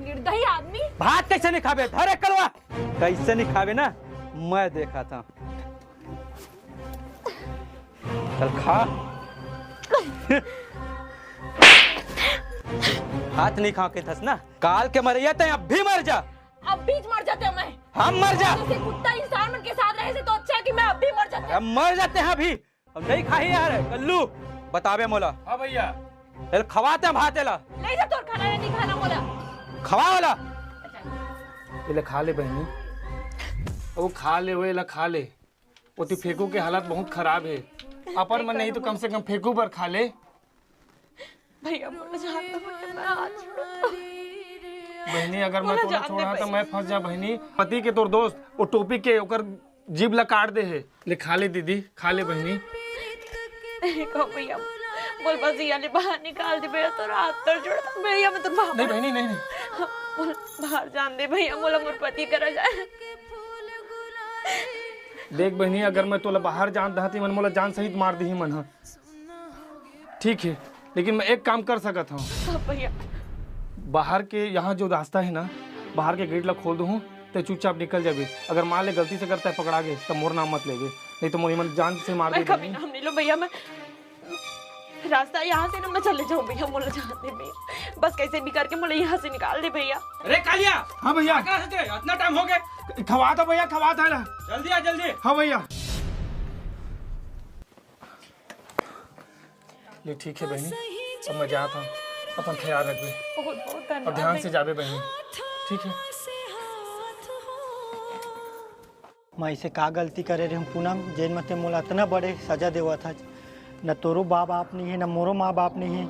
निर्दयी आदमी। भात कैसे नहीं खावे, धर एक कलवा, कैसे नहीं खावे ना, मैं देखा था। चल खा। हाथ नहीं खा के थस ना, काल के मरिया थे, अब भी मर जा। अब बीच मर जाते हैं मैं, हम मर जा। जैसे कुत्ता इंसान मन के साथ रहे से तो अच्छा है कि मैं अब भी मर जाते। अब मर जाते हैं अभी, अब नहीं खाही यार। कल्लू बतावे मोला। हाँ भैया। चल खवाते हैं भात ला। नहीं जा तोर खाना नहीं खाना मोला। खवा वाला। ये खा ले बहनी, वो खा ले, वो खा ले। वो तो फेंकू के हालत बहुत खराब है, अपन मन नहीं तो कम से कम फेंकू पर खा ले। भैया मोला जानता हूँ, मैं हाथ छोड़ो। बहनी अगर मैं तोला छोड़ा तो मैं फंस जा बहनी। पति के तोर दोस्त वो टोपी के ओकर जीभ ला काट दे है। ले खा ले दीदी, खा ले बहनी। कहो भैया बोल बस ये ले बाहर निकाल दे भैया, तोरा हाथ पर जोड़ भैया, मैं तो बाहर नहीं बहनी नहीं बोल बाहर जान दे भैया, मोला मोर पति करा जाए। देख बहनी अगर मैं तोला बाहर जान दहती मन मोला जान सहित मार दी मन। ठीक है लेकिन मैं एक काम कर सकता हूँ भैया, बाहर के यहाँ जो रास्ता है ना, बाहर के गेट ला खोल दूँ तो चुपचाप निकल जाबे। अगर मान ले गलती से करता है पकड़ा गए तो मोर नाम मत लेगे, नहीं तो मोरी मन जान से मार दे। कभी नाम नहीं लो भैया, मैं रास्ता यहाँ से ना मैं चले जाऊँ भैया, मोला जान दे भैया, बस कैसे भी करके मोला यहाँ से निकाल दे भैया। अरे कालिया। हाँ भैया इतना टाइम हो गया, खवा था भैया, खवा था जल्दी आ जल्दी। हाँ भैया ये ठीक है बहनी, अब मैं जाता हूँ, अपन ख्याल रखबे, बहुत और ध्यान से जाबे बहनी, ठीक है। मैं ऐसे का गलती करे रहे पूनम, जेन मते मोला इतना बड़े सजा देवा था, न तोरो माँ बाप नहीं है न मोरो माँ बाप नहीं है,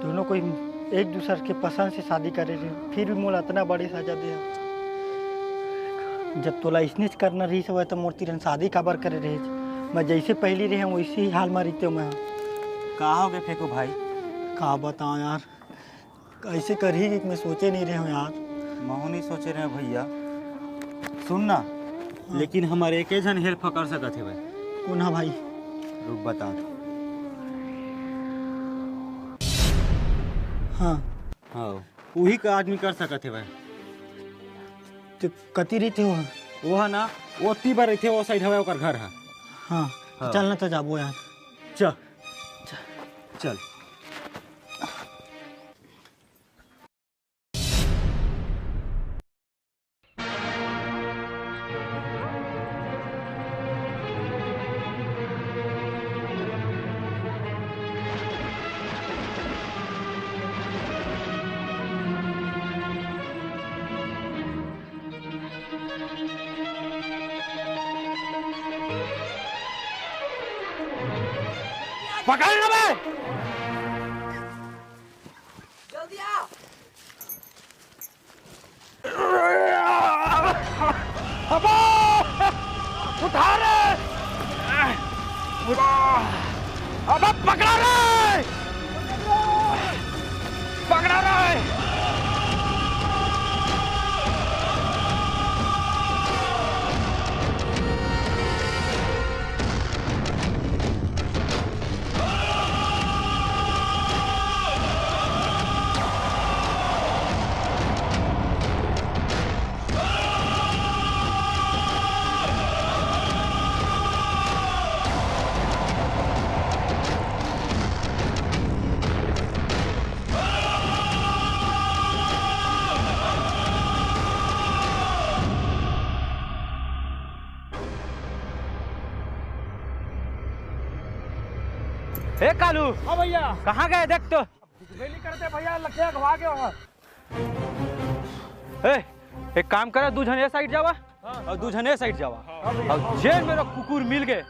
दोनों कोई एक दूसरे के पसंद से शादी करे रहे, फिर भी मोला इतना बड़े सजा दे। जब तोला इसने करना रही सब तो मोर तीरन शादी काबर करे रहे, मैं जैसे पहली रहे वैसे ही हाल में रहते मैं। कहाँ हो गए फेंको भाई? कहा बताऊँ यार, ऐसे कर ही मैं सोचे नहीं रहे हूँ यार। मैं नहीं सोचे रहे भैया, सुन ना, लेकिन हमारे एक जन हेल्प कर सकते है भाई। कौन है भाई? रुक बता। हाँ हाँ वही का आदमी कर सकते है भाई। तो कति रहते हो? वो है ना, वो ती बार रहते, वो साइड हवा घर है। हाँ, हाँ। चलना तो जाबो यार। चल चल। पकड़ना बे, जल्दी आओ। अबे उठा रे, अबे पकड़ा रे, पकड़ा रे। लालू। हाँ भैया। कहाँ गए देख तो। नहीं करते भैया, लगे घुमा के वहाँ। एक काम करा, 2 जने साइड जावा और 2 जने साइड जावा और जेल मेरा कुकुर मिल गए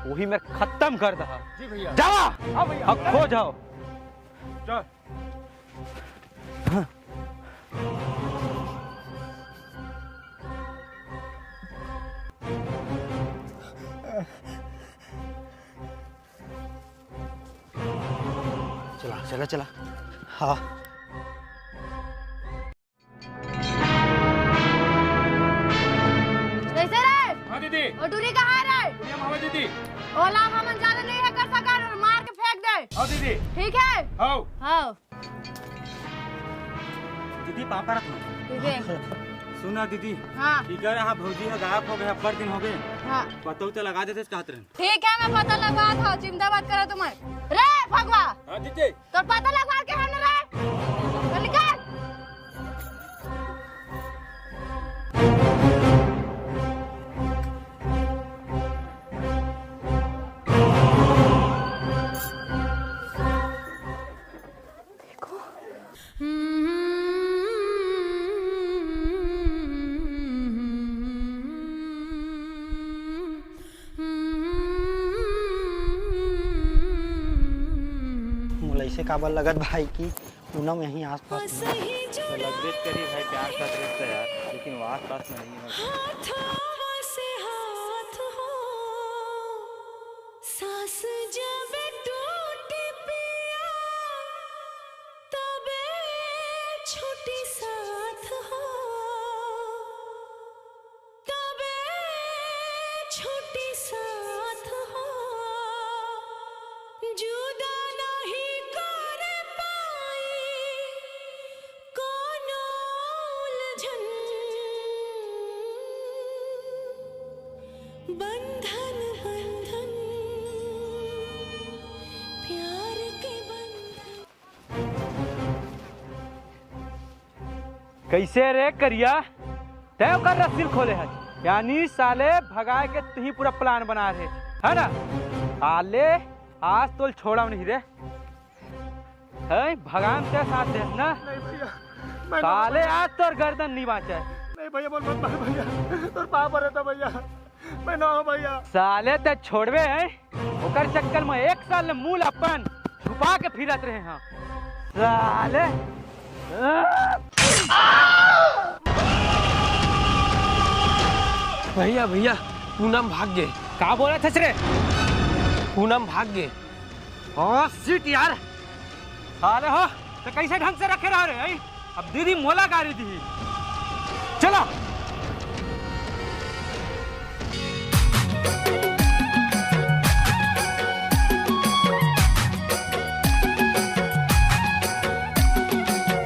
वही मैं खत्म कर दहा। जी भैया। जावा। हाँ भैया। अब खो जाओ। चल। चला चला चला। हाँ कैसे रे? हाँ दीदी। और टूरी कहाँ रे? दुनिया मामा दीदी। ओला हमन ज्यादा नहीं है कर सका और मार के फेंक दे। हाँ दीदी। ठीक है? हाँ। हाँ। दीदी पापा रखना। ठीक है। सुना दीदी। हाँ। ठीक है, हाँ भौजी है गायब हो गए, अब्बर दिन हो गए। हाँ। पता तो लगा देते कहते रहे। ठीक है, मैं पता लगवा था, चिंता मत करो तुम्हें। रे भगवा। हाँ दीदी। तो पता लगवा के है ना रे? चल निकल। ऐसे काबर लगत भाई की पूनम यहीं आसपास में। लगबेच करी भाई, प्यार का रिश्ता यार, लेकिन वो आसपास में नहीं है। सास जब टूट पिया तबे छोटी साथ हो, तबे छोटी साथ हो, जुदा नहीं कर पाई कोनो उलझन, बंधन बंधन प्यार के बंधन। कैसे रे करिया तय कर रस्सी खोले है, यानी साले भगाए के तू ही पूरा प्लान बना रहे है ना। साले आज तो छोड़ा नहीं रे, है भगान के साथ दे ना। नहीं भैया। साले आज तो गर्दन नहीं बाचा है। नहीं भैया, बोल मत मार भैया, तोर पाप रहता भैया, मैं ना हूँ भैया। साले ते छोड़वे है, ओकर चक्कर में 1 साल मूल अपन छुपा के फिरत रहे हैं साले। भैया भैया पूनम भाग गए। का बोला था रे? पूनम भाग गए। हाँ सीट यार, अरे हो तो कैसे ढंग से रखे रह रहे हैं? अब दीदी मोला गाड़ी दी